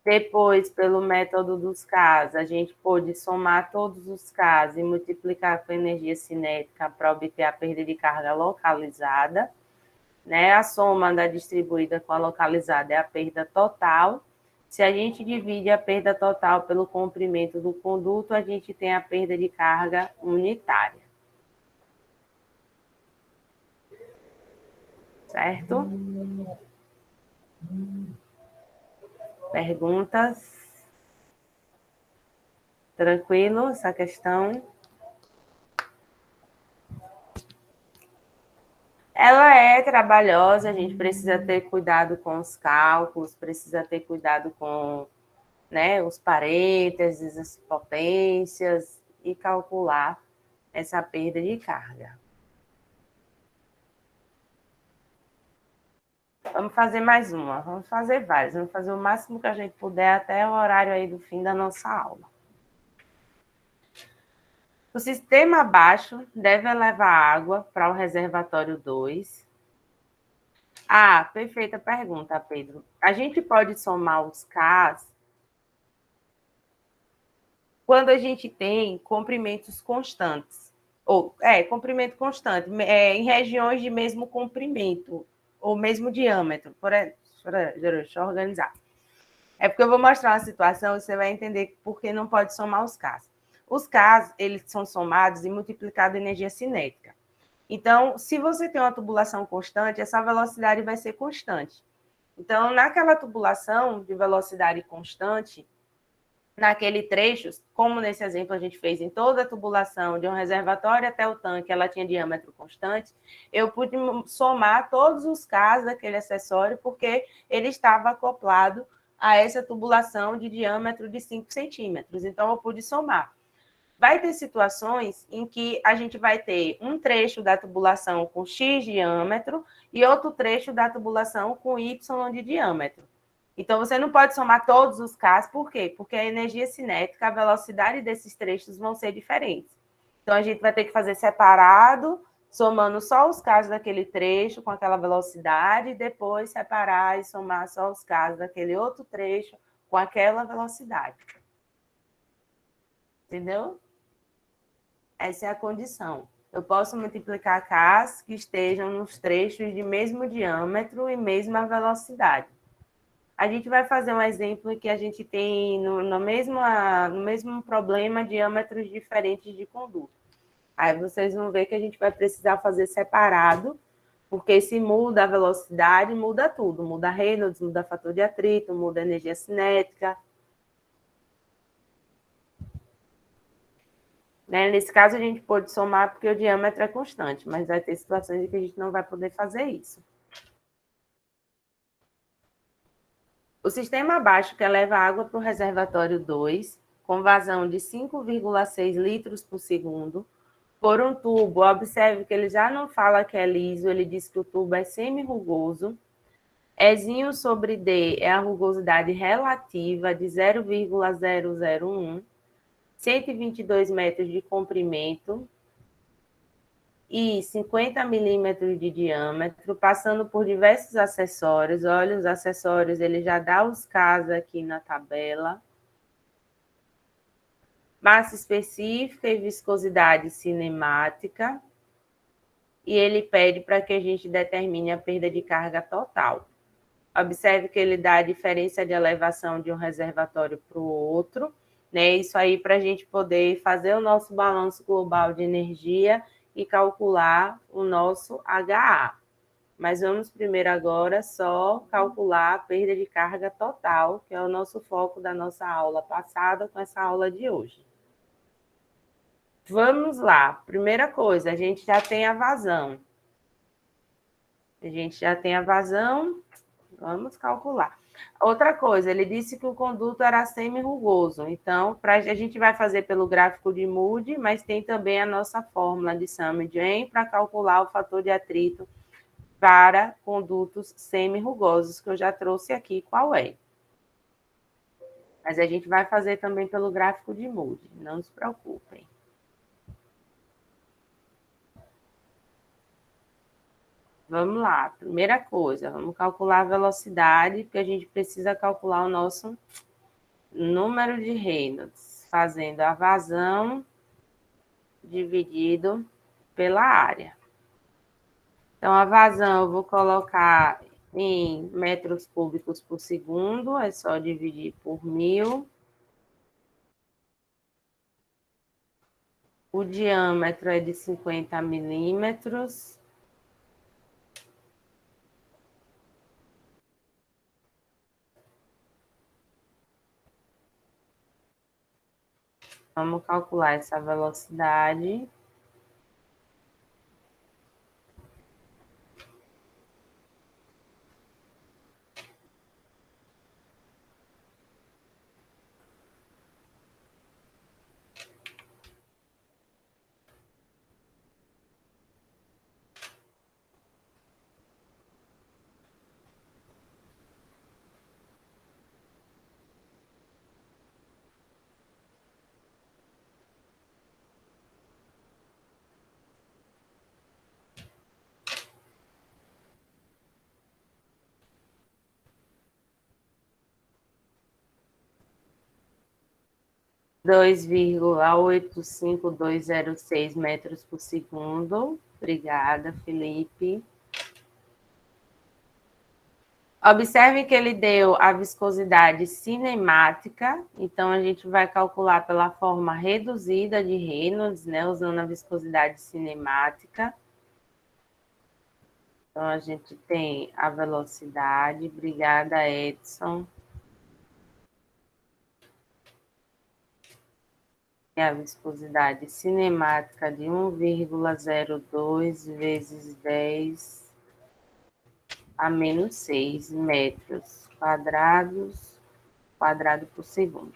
Depois, pelo método dos Ks, a gente pôde somar todos os Ks e multiplicar com energia cinética para obter a perda de carga localizada. Né? A soma da distribuída com a localizada é a perda total. Se a gente divide a perda total pelo comprimento do conduto, a gente tem a perda de carga unitária. Certo? Perguntas? Tranquilo essa questão? Ela é trabalhosa, a gente precisa ter cuidado com os cálculos, precisa ter cuidado com, né, os parênteses, as potências e calcular essa perda de carga. Vamos fazer mais uma, vamos fazer várias, vamos fazer o máximo que a gente puder até o horário aí do fim da nossa aula. O sistema abaixo deve levar água para o reservatório 2. Ah, perfeita pergunta, Pedro. A gente pode somar os Ks quando a gente tem comprimentos constantes. Comprimento constante, em regiões de mesmo comprimento, ou mesmo diâmetro. Deixa eu organizar. É porque eu vou mostrar uma situação e você vai entender por que não pode somar os Ks. Os Ks, eles são somados e multiplicados em energia cinética. Então, se você tem uma tubulação constante, essa velocidade vai ser constante. Então, naquela tubulação de velocidade constante, naquele trecho, como nesse exemplo a gente fez em toda a tubulação, de um reservatório até o tanque, ela tinha diâmetro constante, eu pude somar todos os Ks daquele acessório, porque ele estava acoplado a essa tubulação de diâmetro de 5 centímetros. Então, eu pude somar. Vai ter situações em que a gente vai ter um trecho da tubulação com X diâmetro e outro trecho da tubulação com Y de diâmetro. Então, você não pode somar todos os Ks, por quê? Porque a energia cinética, a velocidade desses trechos vão ser diferentes. Então, a gente vai ter que fazer separado, somando só os Ks daquele trecho com aquela velocidade, e depois separar e somar só os Ks daquele outro trecho com aquela velocidade. Entendeu? Essa é a condição. Eu posso multiplicar Ks que estejam nos trechos de mesmo diâmetro e mesma velocidade. A gente vai fazer um exemplo que a gente tem no mesmo problema diâmetros diferentes de conduto. Aí vocês vão ver que a gente vai precisar fazer separado, porque se muda a velocidade, muda tudo. Muda Reynolds, muda fator de atrito, muda energia cinética. Né? Nesse caso, a gente pode somar porque o diâmetro é constante, mas vai ter situações em que a gente não vai poder fazer isso. O sistema abaixo que leva água para o reservatório 2, com vazão de 5,6 litros por segundo, por um tubo. Observe que ele já não fala que é liso, ele diz que o tubo é semi-rugoso. Ezinho sobre D é a rugosidade relativa de 0,001, 122 metros de comprimento e 50 milímetros de diâmetro, passando por diversos acessórios. Olha, os acessórios, ele já dá os Ks aqui na tabela. Massa específica e viscosidade cinemática. E ele pede para que a gente determine a perda de carga total. Observe que ele dá a diferença de elevação de um reservatório para o outro, né? Isso aí para a gente poder fazer o nosso balanço global de energia e calcular o nosso HA. Mas vamos primeiro agora só calcular a perda de carga total, que é o nosso foco da nossa aula passada com essa aula de hoje. Vamos lá. Primeira coisa, a gente já tem a vazão. Vamos calcular. Outra coisa, ele disse que o conduto era semi-rugoso. Então, a gente vai fazer pelo gráfico de Moody, mas tem também a nossa fórmula de Summerjane para calcular o fator de atrito para condutos semi-rugosos, que eu já trouxe aqui qual é. Mas a gente vai fazer também pelo gráfico de Moody, não se preocupem. Vamos lá, primeira coisa, vamos calcular a velocidade, porque a gente precisa calcular o nosso número de Reynolds, fazendo a vazão dividido pela área. Então, a vazão eu vou colocar em metros cúbicos por segundo, é só dividir por 1000. O diâmetro é de 50 milímetros. Vamos calcular essa velocidade. Dois vírgula 85206 metros por segundo. Obrigada, Felipe. Observe que ele deu a viscosidade cinemática, então a gente vai calcular pela forma reduzida de Reynolds, né, usando a viscosidade cinemática. Então, a gente tem a velocidade. Obrigada, Edson. E a viscosidade cinemática de 1,02 vezes 10 a menos 6 metros quadrados, quadrado por segundo.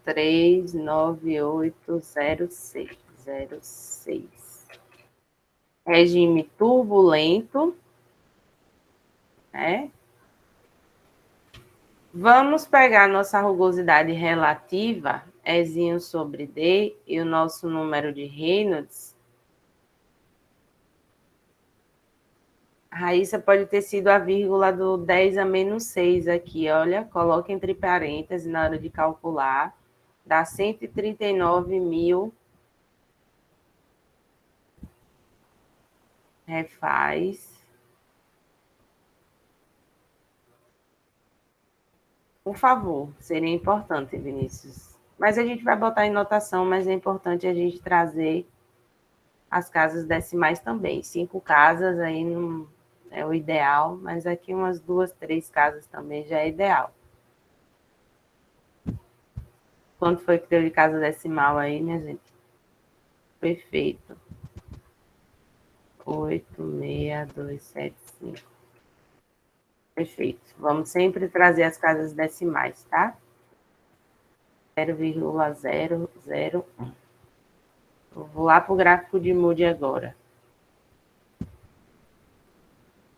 Três nove oito zero seis. Regime turbulento, né? Vamos pegar nossa rugosidade relativa, Ezinho sobre D, e o nosso número de Reynolds. Raíssa pode ter sido a vírgula do 10 a menos 6 aqui, olha, coloca entre parênteses na hora de calcular, dá 139.000, refaz. Por favor, seria importante, Vinícius. Mas a gente vai botar em notação, mas é importante a gente trazer as casas decimais também. 5 casas aí não é o ideal, mas aqui umas 2, 3 casas também já é ideal. Quanto foi que deu de casa decimal aí, minha gente? Perfeito. 86275. Perfeito. Vamos sempre trazer as casas decimais, tá? 0,001. Eu vou lá para o gráfico de Moody agora.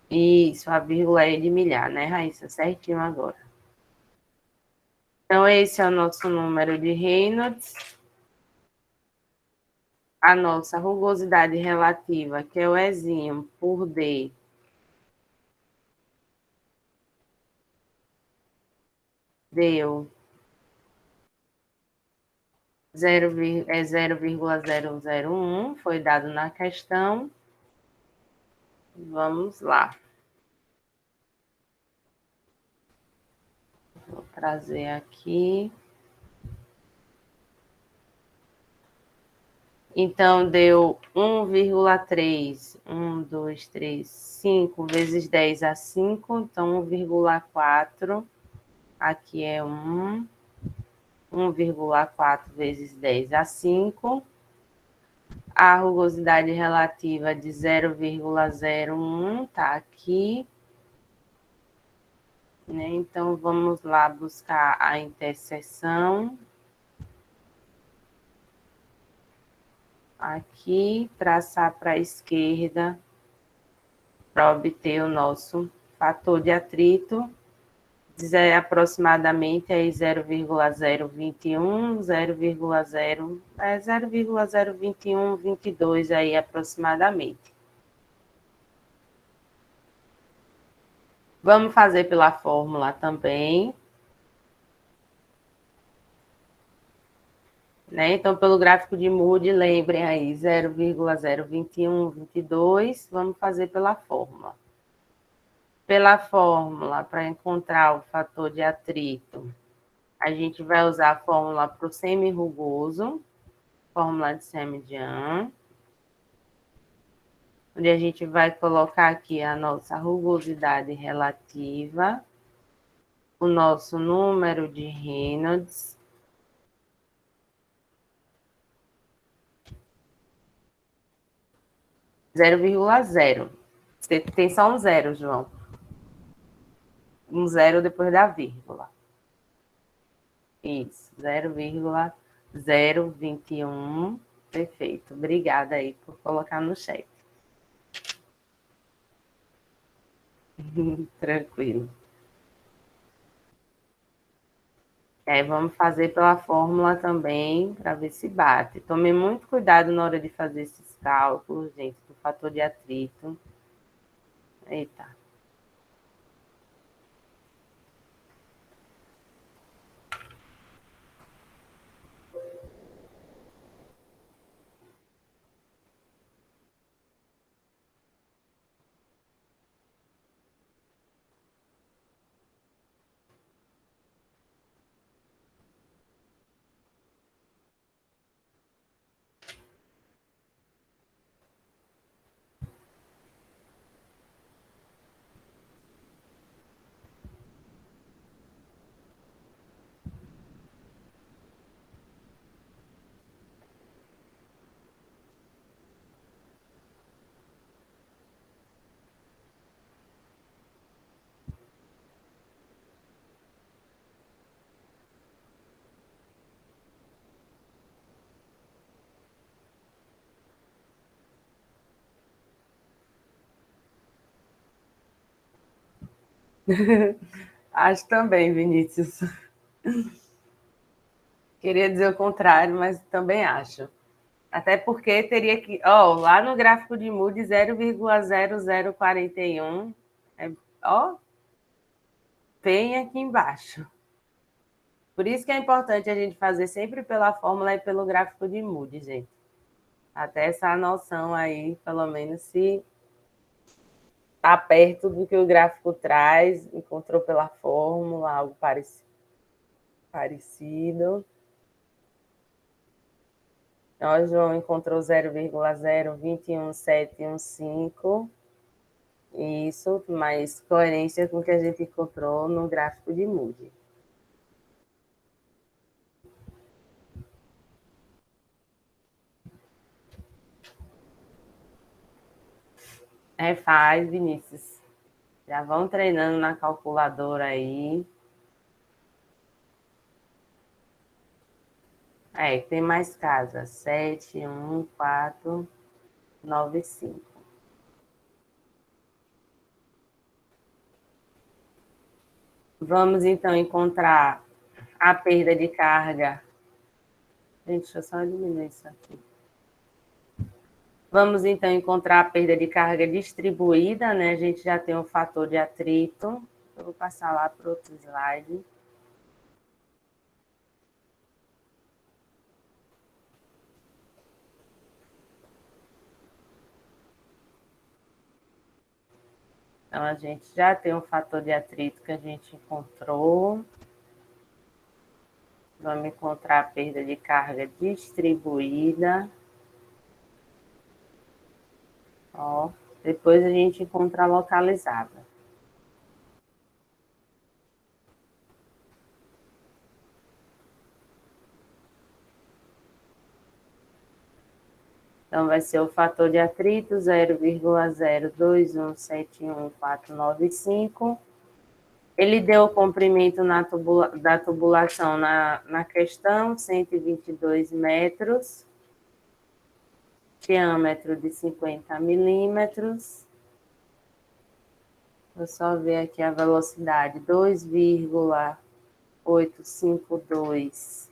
Isso, a vírgula é de milhar, né, Raíssa? Certinho agora. Então, esse é o nosso número de Reynolds. A nossa rugosidade relativa, que é o Ezinho por D, deu 0,001, foi dado na questão. Vamos lá. Vou trazer aqui. Então, deu 1,3. 1, 2, 3, 5 vezes 10 a 5. Então, 1,4. Aqui é 1. 1,4 vezes 10 a 5. A rugosidade relativa de 0,01 está aqui. né? Então, vamos lá buscar a interseção. Aqui, traçar para a esquerda, para obter o nosso fator de atrito. Dizer aproximadamente aí 0,021, 0,021, 22 aí aproximadamente. Vamos fazer pela fórmula também. Né? Então, pelo gráfico de Moody, lembrem aí 0,021, 22, vamos fazer pela fórmula. Pela fórmula, para encontrar o fator de atrito, a gente vai usar a fórmula para o semi-rugoso, fórmula de Semidian, onde a gente vai colocar aqui a nossa rugosidade relativa, o nosso número de Reynolds, 0,0. Tem só um zero, João. Um zero depois da vírgula. Isso, 0,021. Perfeito. Obrigada aí por colocar no chat. Tranquilo. Vamos fazer pela fórmula também, para ver se bate. Tome muito cuidado na hora de fazer esses cálculos, gente, do fator de atrito. Eita. Acho também, Vinícius. Queria dizer o contrário, mas também acho. Até porque teria que. Ó, lá no gráfico de Moody, 0,0041. Ó, bem aqui embaixo. Por isso que é importante a gente fazer sempre pela fórmula e pelo gráfico de Moody, gente. Até essa noção aí, pelo menos, se está perto do que o gráfico traz, encontrou pela fórmula, algo parecido. Então, o João encontrou 0,021715. Isso, mais coerência com o que a gente encontrou no gráfico de Moody. Faz, Vinícius. Já vão treinando na calculadora aí. Tem mais casas. 71495. Vamos, então, encontrar a perda de carga. Gente, deixa eu só diminuir isso aqui. Vamos, então, encontrar a perda de carga distribuída, né? A gente já tem um fator de atrito. Eu vou passar lá para outro slide. Então, a gente já tem um fator de atrito que a gente encontrou. Vamos encontrar a perda de carga distribuída. Ó, depois a gente encontra a localizada. Então, vai ser o fator de atrito 0,02171495. Ele deu o comprimento da tubulação na questão, 122 metros, diâmetro de 50 milímetros. Vou só ver aqui a velocidade, 2,852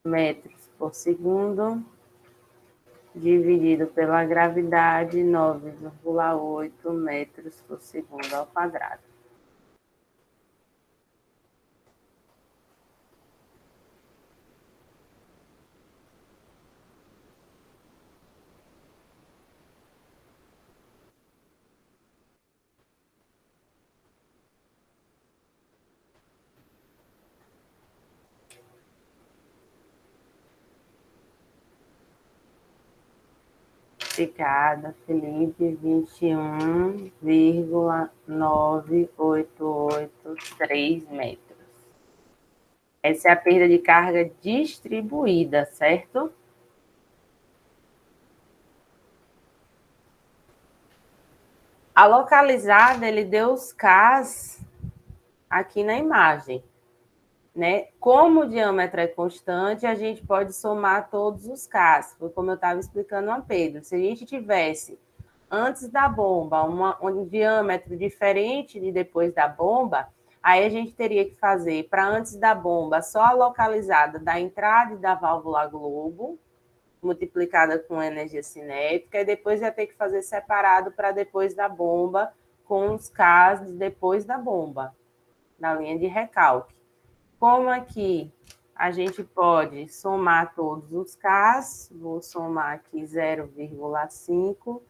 metros por segundo, dividido pela gravidade, 9,8 metros por segundo ao quadrado. Ficada, Felipe, 21,9883 metros. Essa é a perda de carga distribuída, certo? A localizada, ele deu os Ks aqui na imagem, né? Como o diâmetro é constante, a gente pode somar todos os Ks, foi como eu estava explicando a Pedro. Se a gente tivesse, antes da bomba, um diâmetro diferente de depois da bomba, aí a gente teria que fazer, para antes da bomba, só a localizada da entrada e da válvula globo, multiplicada com energia cinética, e depois ia ter que fazer separado para depois da bomba, com os Ks de depois da bomba, na linha de recalque. Como aqui a gente pode somar todos os Ks, vou somar aqui 0,5,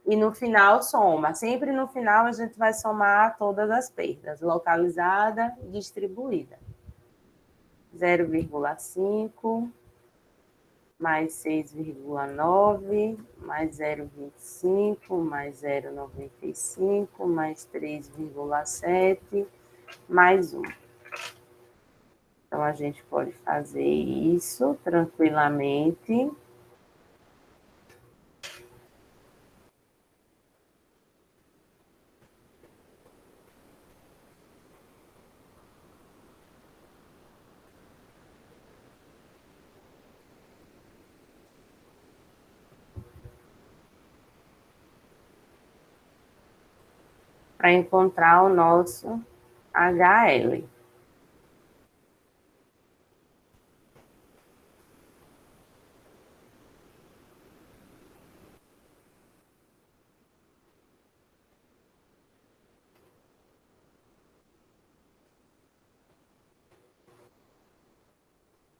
e no final soma. Sempre no final a gente vai somar todas as perdas, localizada e distribuída. 0,5 mais 6,9, mais 0,25, mais 0,95, mais 3,7, mais 1. Então, a gente pode fazer isso tranquilamente. Para encontrar o nosso HL.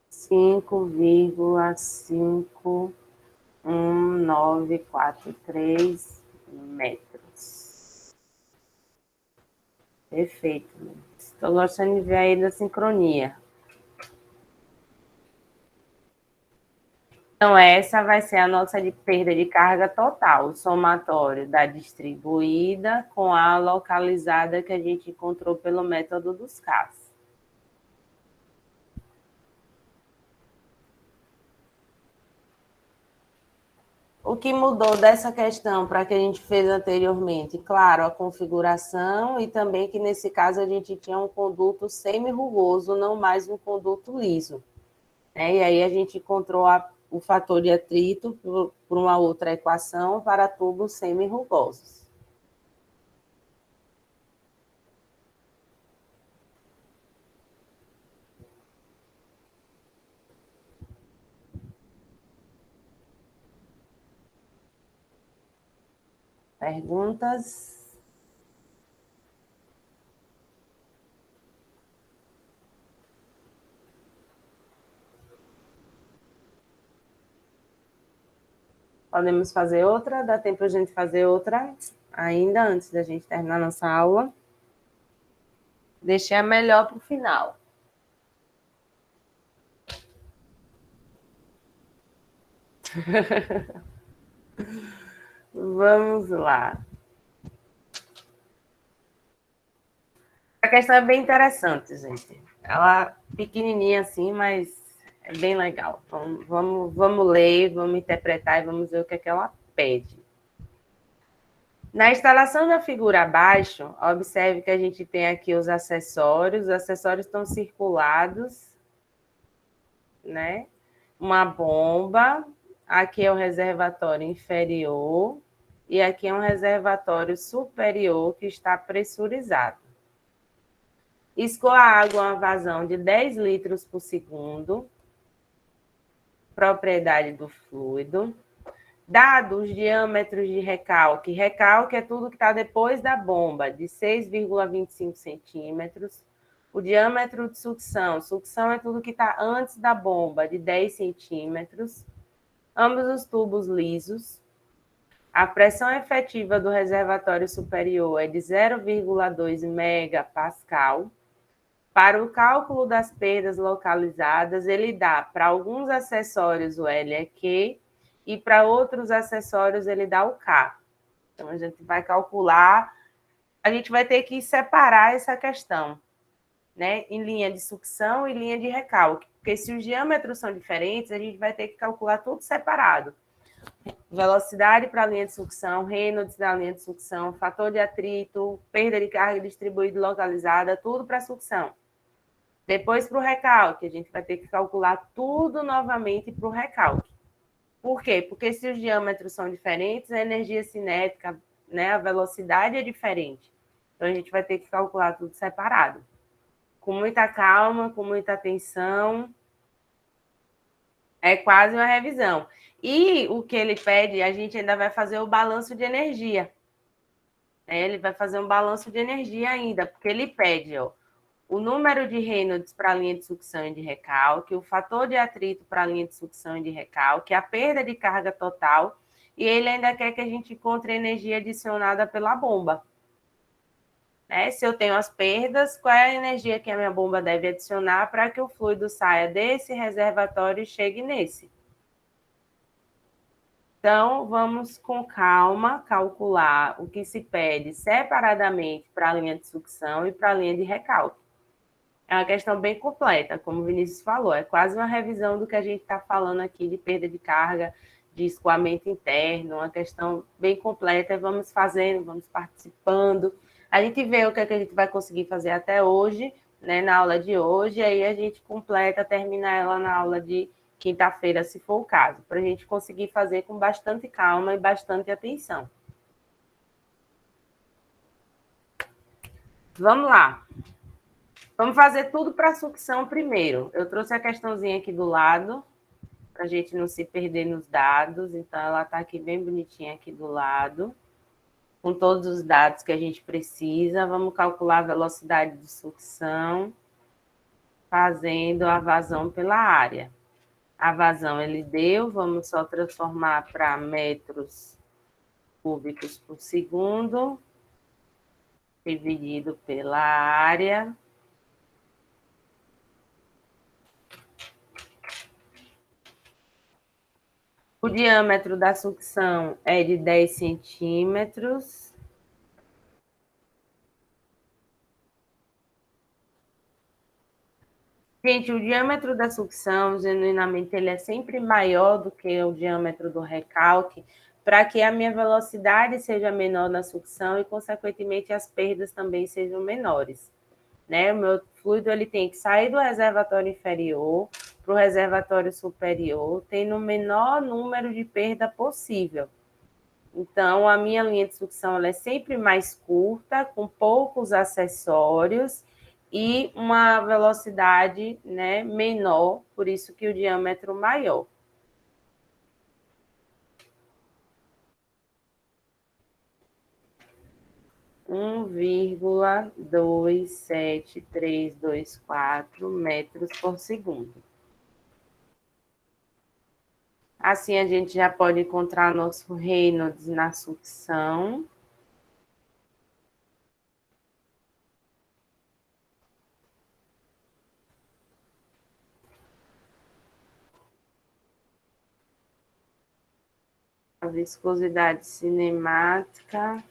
Cinco vírgula 51943 metros. Perfeito. Estou gostando de ver aí da sincronia. Então, essa vai ser a nossa perda de carga total, o somatório da distribuída com a localizada que a gente encontrou pelo método dos Ks. O que mudou dessa questão para que a gente fez anteriormente? Claro, a configuração e também que nesse caso a gente tinha um conduto semi-rugoso, não mais um conduto liso. E aí a gente encontrou o fator de atrito por uma outra equação para tubos semi-rugosos. Perguntas? Podemos fazer outra? Dá tempo a gente fazer outra ainda antes da gente terminar nossa aula? Deixei a melhor para o final. Vamos lá. A questão é bem interessante, gente. Ela é pequenininha assim, mas é bem legal. Vamos ler, vamos interpretar e vamos ver o que é que ela pede. Na instalação da figura abaixo, observe que a gente tem aqui os acessórios estão circulados, né? Uma bomba, aqui é o reservatório inferior e aqui é um reservatório superior que está pressurizado. Escoa a água uma vazão de 10 litros por segundo, propriedade do fluido. Dados diâmetros de recalque. Recalque é tudo que está depois da bomba, de 6,25 centímetros. O diâmetro de sucção. Sucção é tudo que está antes da bomba, de 10 centímetros. Ambos os tubos lisos. A pressão efetiva do reservatório superior é de 0,2 megapascal. Para o cálculo das perdas localizadas, ele dá para alguns acessórios o LEQ e para outros acessórios ele dá o K. Então, a gente vai calcular, a gente vai ter que separar essa questão, né, em linha de sucção e linha de recalque, porque se os diâmetros são diferentes, a gente vai ter que calcular tudo separado. Velocidade para a linha de sucção, Reynolds da linha de sucção, fator de atrito, perda de carga distribuída e localizada, tudo para sucção. Depois, para o recalque, a gente vai ter que calcular tudo novamente para o recalque. Por quê? Porque se os diâmetros são diferentes, a energia cinética, né, a velocidade é diferente. Então, a gente vai ter que calcular tudo separado. Com muita calma, com muita atenção. É quase uma revisão. E o que ele pede, a gente ainda vai fazer o balanço de energia. Ele vai fazer um balanço de energia ainda, porque ele pede, ó, o número de Reynolds para a linha de sucção e de recalque, o fator de atrito para a linha de sucção e de recalque, a perda de carga total, e ele ainda quer que a gente encontre energia adicionada pela bomba. Né? Se eu tenho as perdas, qual é a energia que a minha bomba deve adicionar para que o fluido saia desse reservatório e chegue nesse? Então, vamos com calma calcular o que se pede separadamente para a linha de sucção e para a linha de recalque. É uma questão bem completa, como o Vinícius falou, é quase uma revisão do que a gente está falando aqui de perda de carga, de escoamento interno, uma questão bem completa, vamos fazendo, vamos participando. A gente vê o que, é que a gente vai conseguir fazer até hoje, né, na aula de hoje, e aí a gente completa, termina ela na aula de quinta-feira, se for o caso, para a gente conseguir fazer com bastante calma e bastante atenção. Vamos lá. Vamos fazer tudo para a sucção primeiro. Eu trouxe a questãozinha aqui do lado, para a gente não se perder nos dados. Então, ela está aqui bem bonitinha aqui do lado, com todos os dados que a gente precisa. Vamos calcular a velocidade de sucção, fazendo a vazão pela área. A vazão ele deu, vamos só transformar para metros cúbicos por segundo, dividido pela área. O diâmetro da sucção é de 10 centímetros. Gente, o diâmetro da sucção, genuinamente, ele é sempre maior do que o diâmetro do recalque, para que a minha velocidade seja menor na sucção e, consequentemente, as perdas também sejam menores. Né? O meu fluido ele tem que sair do reservatório inferior para o reservatório superior, tendo o menor número de perda possível. Então, a minha linha de sucção ela é sempre mais curta, com poucos acessórios e uma velocidade, né, menor, por isso que o diâmetro maior. Um 1,27324 metros por segundo. Assim, a gente já pode encontrar nosso Reynolds na sucção. A viscosidade cinemática.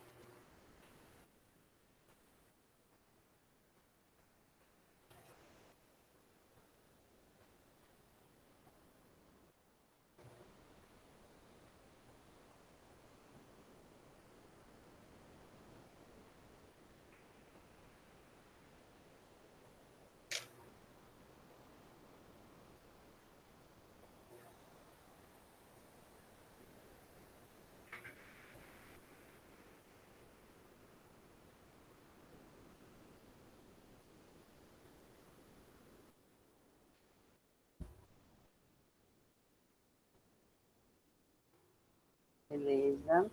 Beleza.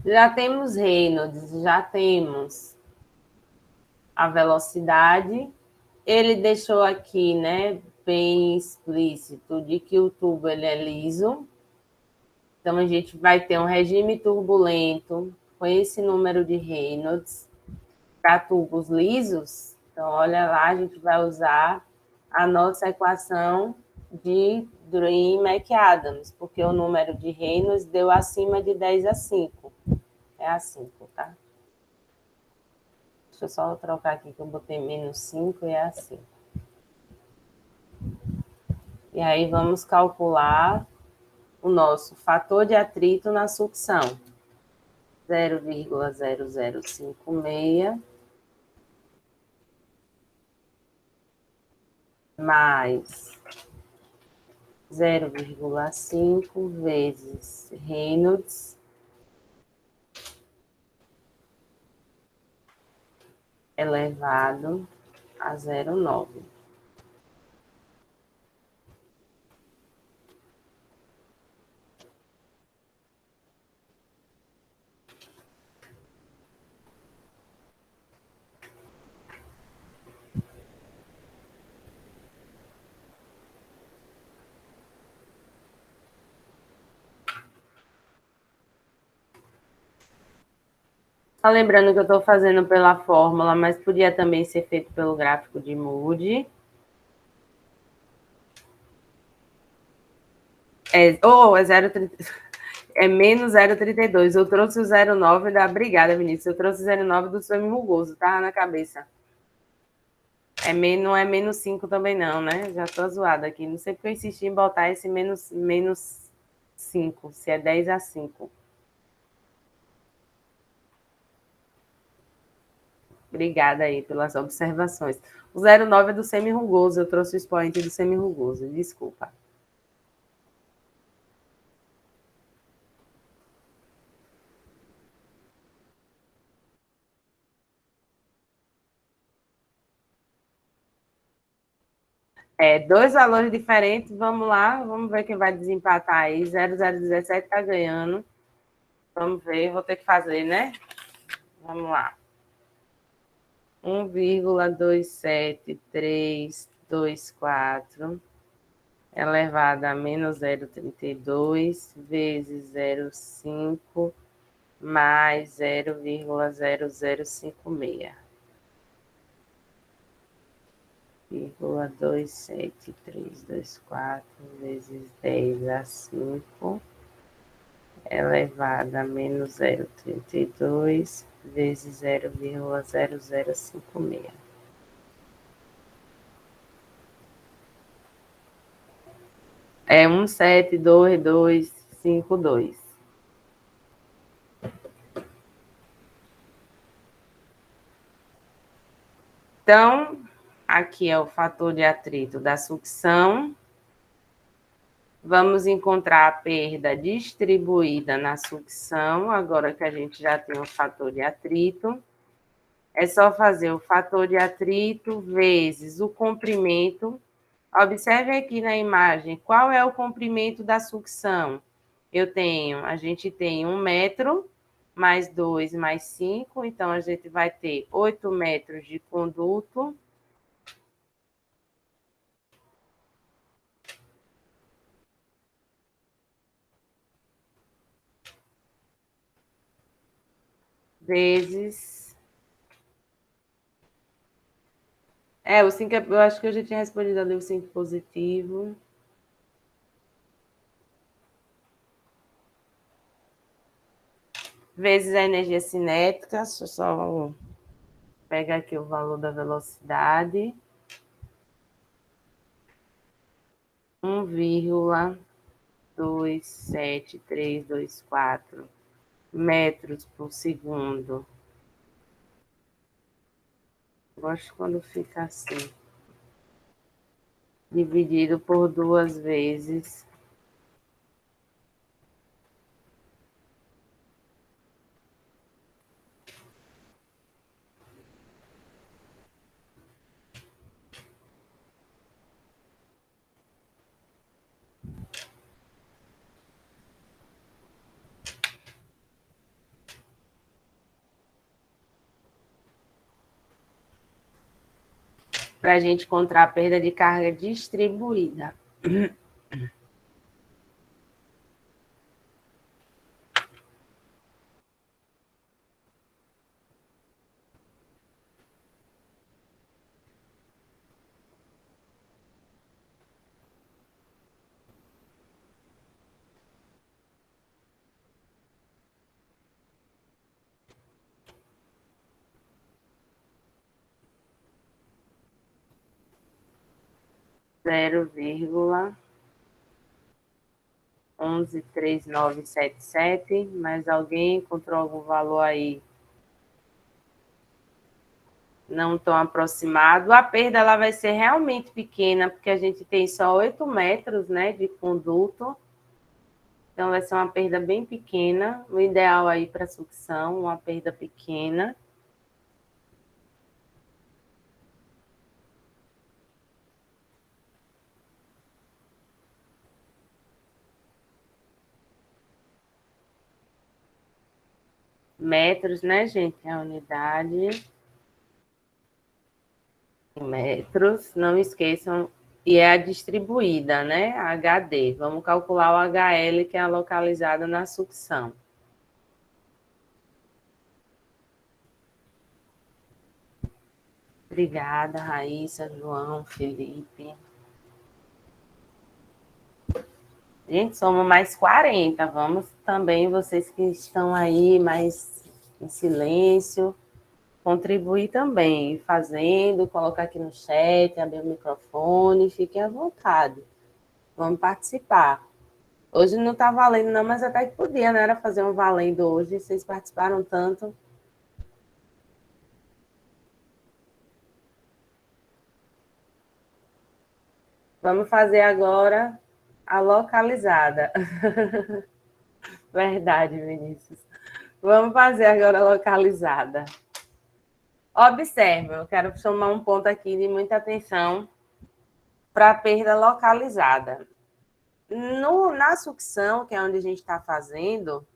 Já temos Reynolds, já temos a velocidade. Ele deixou aqui, né, bem explícito de que o tubo ele é liso. Então, a gente vai ter um regime turbulento com esse número de Reynolds para tubos lisos. Então, olha lá, a gente vai usar a nossa equação de Green e McAdams, porque o número de Reynolds deu acima de 10 a 5. É a 5, tá? Deixa eu só trocar aqui que eu botei menos 5 e é a 5. E aí vamos calcular o nosso fator de atrito na sucção. 0,0056 mais 0,5 vezes Reynolds elevado a 0,9. Só lembrando que eu estou fazendo pela fórmula, mas podia também ser feito pelo gráfico de Moody. É 0,30. É menos 0,32. Eu trouxe o 0,9 da. Obrigada, Vinícius. Eu trouxe o 0,9 do semi-rugoso, tá? Na cabeça. Não é menos 5 também, não, né? Já tô zoada aqui. Não sei porque eu insisti em botar esse menos 5, se é 10 a 5. Obrigada aí pelas observações. O 0,9 é do semi-rugoso. Eu trouxe o expoente do semi-rugoso. Desculpa. Dois valores diferentes. Vamos lá. Vamos ver quem vai desempatar aí. 0,017 está ganhando. Vamos ver. Vou ter que fazer, né? Vamos lá. 1,27324 elevado a menos 0,32 vezes 0,5 mais 0,0056. 27324 vezes 10 a 5 elevado a menos 0,32 vezes 0,0056. É 172252. Então, aqui é o fator de atrito da sucção. Vamos encontrar a perda distribuída na sucção, agora que a gente já tem o fator de atrito. É só fazer o fator de atrito vezes o comprimento. Observe aqui na imagem, qual é o comprimento da sucção? A gente tem 1 metro, mais 2, mais 5, então a gente vai ter 8 metros de conduto. Vezes. O 5, eu acho que eu já tinha respondido ali o 5 positivo. Vezes a energia cinética, deixa eu só pegar aqui o valor da velocidade. 1,27324 metros por segundo. Gosto quando fica assim. Dividido por 2 vezes. para a gente encontrar a perda de carga distribuída. Zero vírgula 113977, mas alguém encontrou algum valor aí não tão aproximado? A perda ela vai ser realmente pequena, porque a gente tem só 8 metros, né, de conduto, então vai ser uma perda bem pequena. O ideal aí para sucção, uma perda pequena. Metros, né, gente? A unidade. Metros, não esqueçam. E é a distribuída, né? HD. Vamos calcular o HL, que é a localizada na sucção. Obrigada, Raíssa, João, Felipe. Gente, somos mais 40. Vamos também, vocês que estão aí mais em silêncio, contribuir também, fazendo, colocar aqui no chat, abrir o microfone, fiquem à vontade. Vamos participar. Hoje não está valendo, não, mas até que podia, né? Era fazer um valendo hoje. Vocês participaram tanto. Vamos fazer agora a localizada. Verdade, Vinícius. Vamos fazer agora a localizada. Observe, eu quero chamar um ponto aqui de muita atenção para a perda localizada. Na sucção, que é onde a gente está fazendo,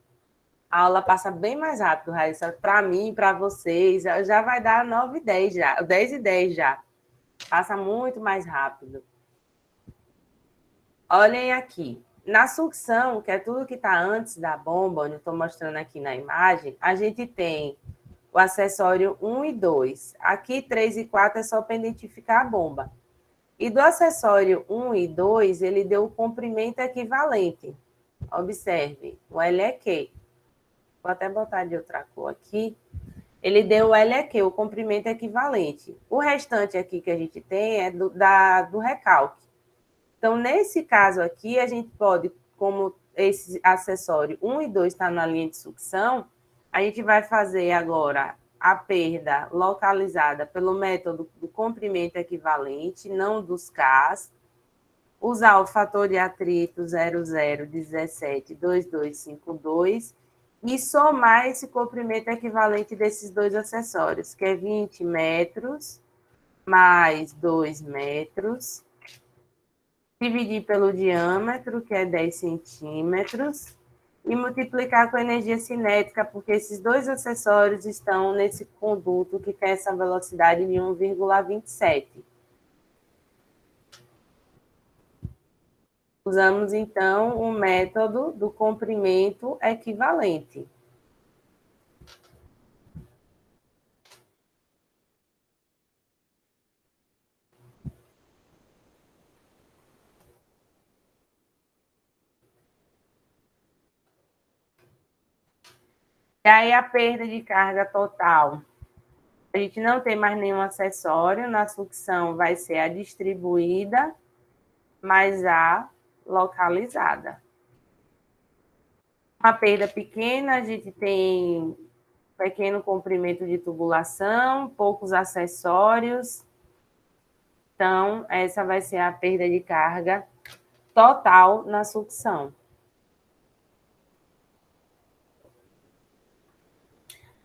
a aula passa bem mais rápido, Raíssa. Para mim, para vocês, já vai dar 9h10 já, 10h10 já. Passa muito mais rápido. Olhem aqui. Na sucção, que é tudo que está antes da bomba, onde eu estou mostrando aqui na imagem, a gente tem o acessório 1 e 2. Aqui, 3 e 4 é só para identificar a bomba. E do acessório 1 e 2, ele deu o comprimento equivalente. Observe, o LEQ. Vou até botar de outra cor aqui. Ele deu o LEQ, o comprimento equivalente. O restante aqui que a gente tem é do recalque. Então, nesse caso aqui, a gente pode, como esse acessório 1 e 2 está na linha de sucção, a gente vai fazer agora a perda localizada pelo método do comprimento equivalente, não dos Ks, usar o fator de atrito 00172252 e somar esse comprimento equivalente desses dois acessórios, que é 20 metros mais 2 metros, dividir pelo diâmetro, que é 10 centímetros, e multiplicar com a energia cinética, porque esses dois acessórios estão nesse conduto que tem essa velocidade de 1,27. Usamos, então, o método do comprimento equivalente. E aí, a perda de carga total. A gente não tem mais nenhum acessório, na sucção vai ser a distribuída, mais a localizada. Uma perda pequena, a gente tem pequeno comprimento de tubulação, poucos acessórios. Então, essa vai ser a perda de carga total na sucção.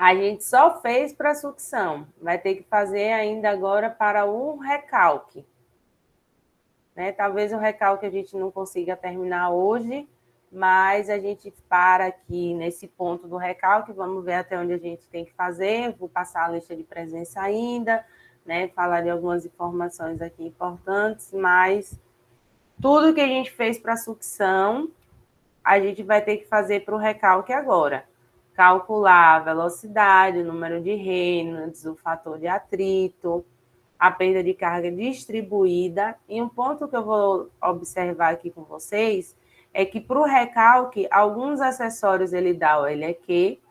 A gente só fez para sucção, vai ter que fazer ainda agora para o recalque. Né? Talvez o recalque a gente não consiga terminar hoje, mas a gente para aqui nesse ponto do recalque, vamos ver até onde a gente tem que fazer, vou passar a lista de presença ainda, né, falar de algumas informações aqui importantes, mas tudo que a gente fez para a sucção, a gente vai ter que fazer para o recalque agora. Calcular a velocidade, o número de Reynolds, o fator de atrito, a perda de carga distribuída. E um ponto que eu vou observar aqui com vocês é que para o recalque, alguns acessórios ele dá o LEQ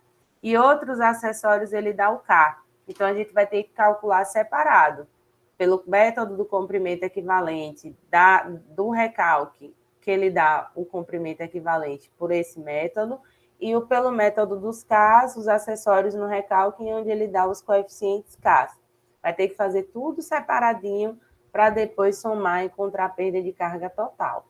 e outros acessórios ele dá o K. Então, a gente vai ter que calcular separado. Pelo método do comprimento equivalente do recalque, que ele dá o comprimento equivalente por esse método, e pelo método dos K, os acessórios no recalque, onde ele dá os coeficientes K. Vai ter que fazer tudo separadinho para depois somar e encontrar a perda de carga total.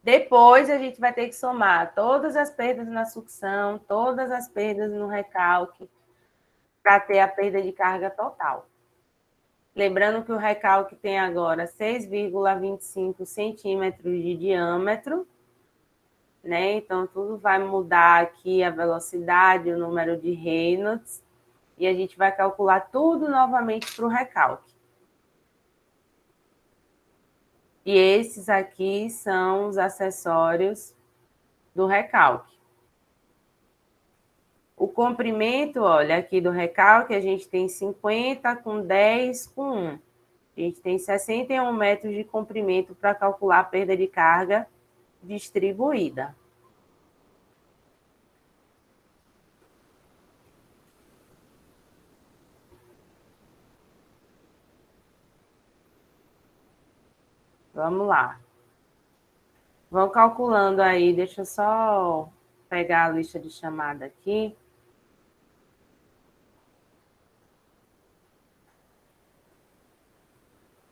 Depois a gente vai ter que somar todas as perdas na sucção, todas as perdas no recalque, para ter a perda de carga total. Lembrando que o recalque tem agora 6,25 centímetros de diâmetro, né? Então, tudo vai mudar aqui a velocidade, o número de Reynolds, e a gente vai calcular tudo novamente para o recalque. E esses aqui são os acessórios do recalque. O comprimento, olha, aqui do recalque, a gente tem 50 com 10 com 1. A gente tem 61 metros de comprimento para calcular a perda de carga distribuída. Vamos lá. Vão calculando aí, deixa eu só pegar a lista de chamada aqui.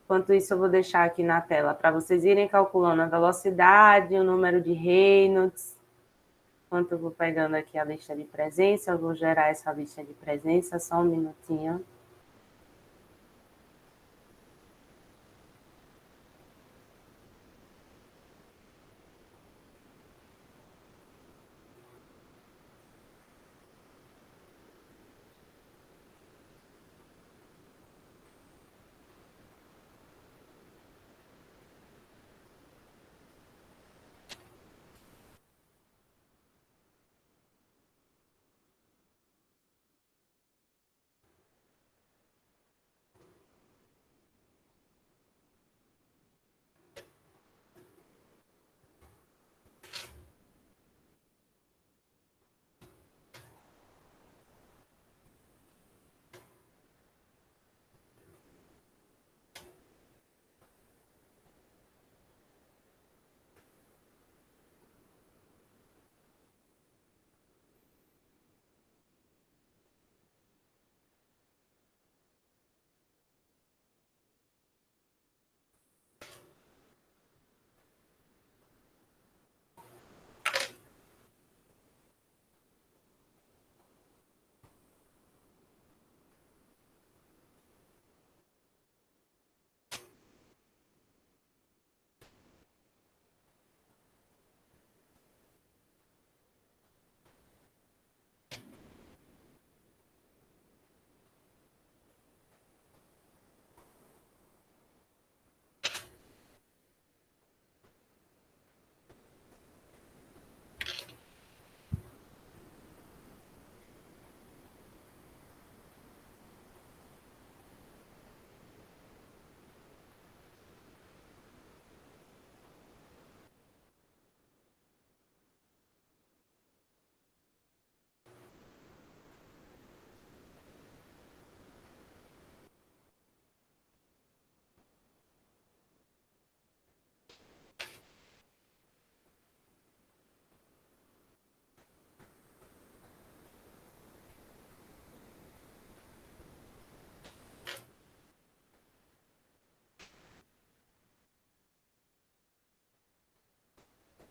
Enquanto isso, eu vou deixar aqui na tela para vocês irem calculando a velocidade, o número de Reynolds. Enquanto eu vou pegando aqui a lista de presença, eu vou gerar essa lista de presença, só um minutinho.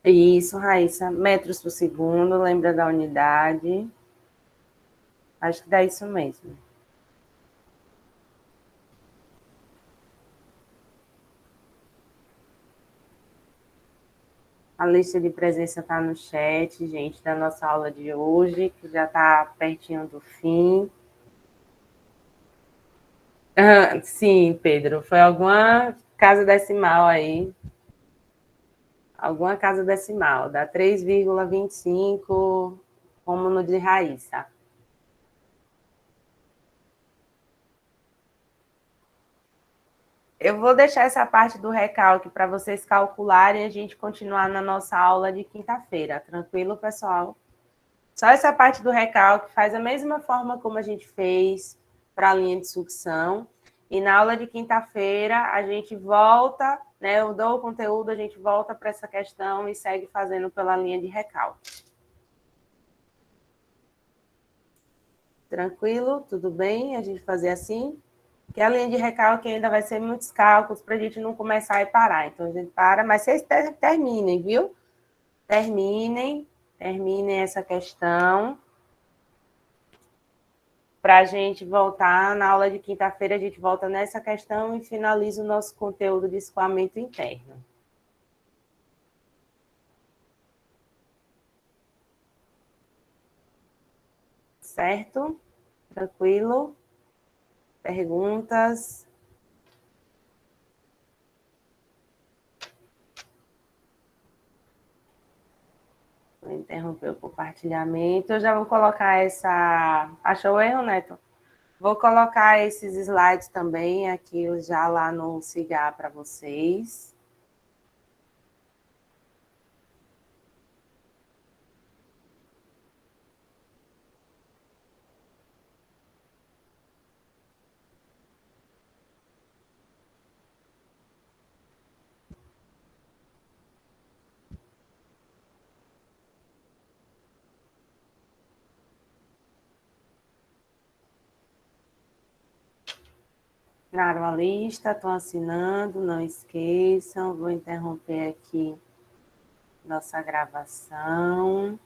Isso, Raíssa. Metros por segundo, lembra da unidade? Acho que dá isso mesmo. A lista de presença está no chat, gente, da nossa aula de hoje, que já está pertinho do fim. Sim, Pedro, foi alguma casa decimal aí. Alguma casa decimal, dá 3,25, como no de Raíssa. Eu vou deixar essa parte do recalque para vocês calcularem e a gente continuar na nossa aula de quinta-feira. Tranquilo, pessoal? Só essa parte do recalque faz a mesma forma como a gente fez para a linha de sucção. E na aula de quinta-feira a gente volta, né? Eu dou o conteúdo, a gente volta para essa questão e segue fazendo pela linha de recalque. Tranquilo? Tudo bem? A gente fazer assim? Que a linha de recalque ainda vai ser muitos cálculos para a gente não começar e parar. Então, a gente para, mas vocês terminem, viu? Terminem essa questão para a gente voltar na aula de quinta-feira, a gente volta nessa questão e finaliza o nosso conteúdo de escoamento interno. Certo? Tranquilo? Perguntas? Vou interromper o compartilhamento. Eu já vou colocar essa... Achou o erro, Neto? Vou colocar esses slides também aqui já lá no Cigar para vocês. Assinaram a lista, estão assinando, não esqueçam. Vou interromper aqui nossa gravação.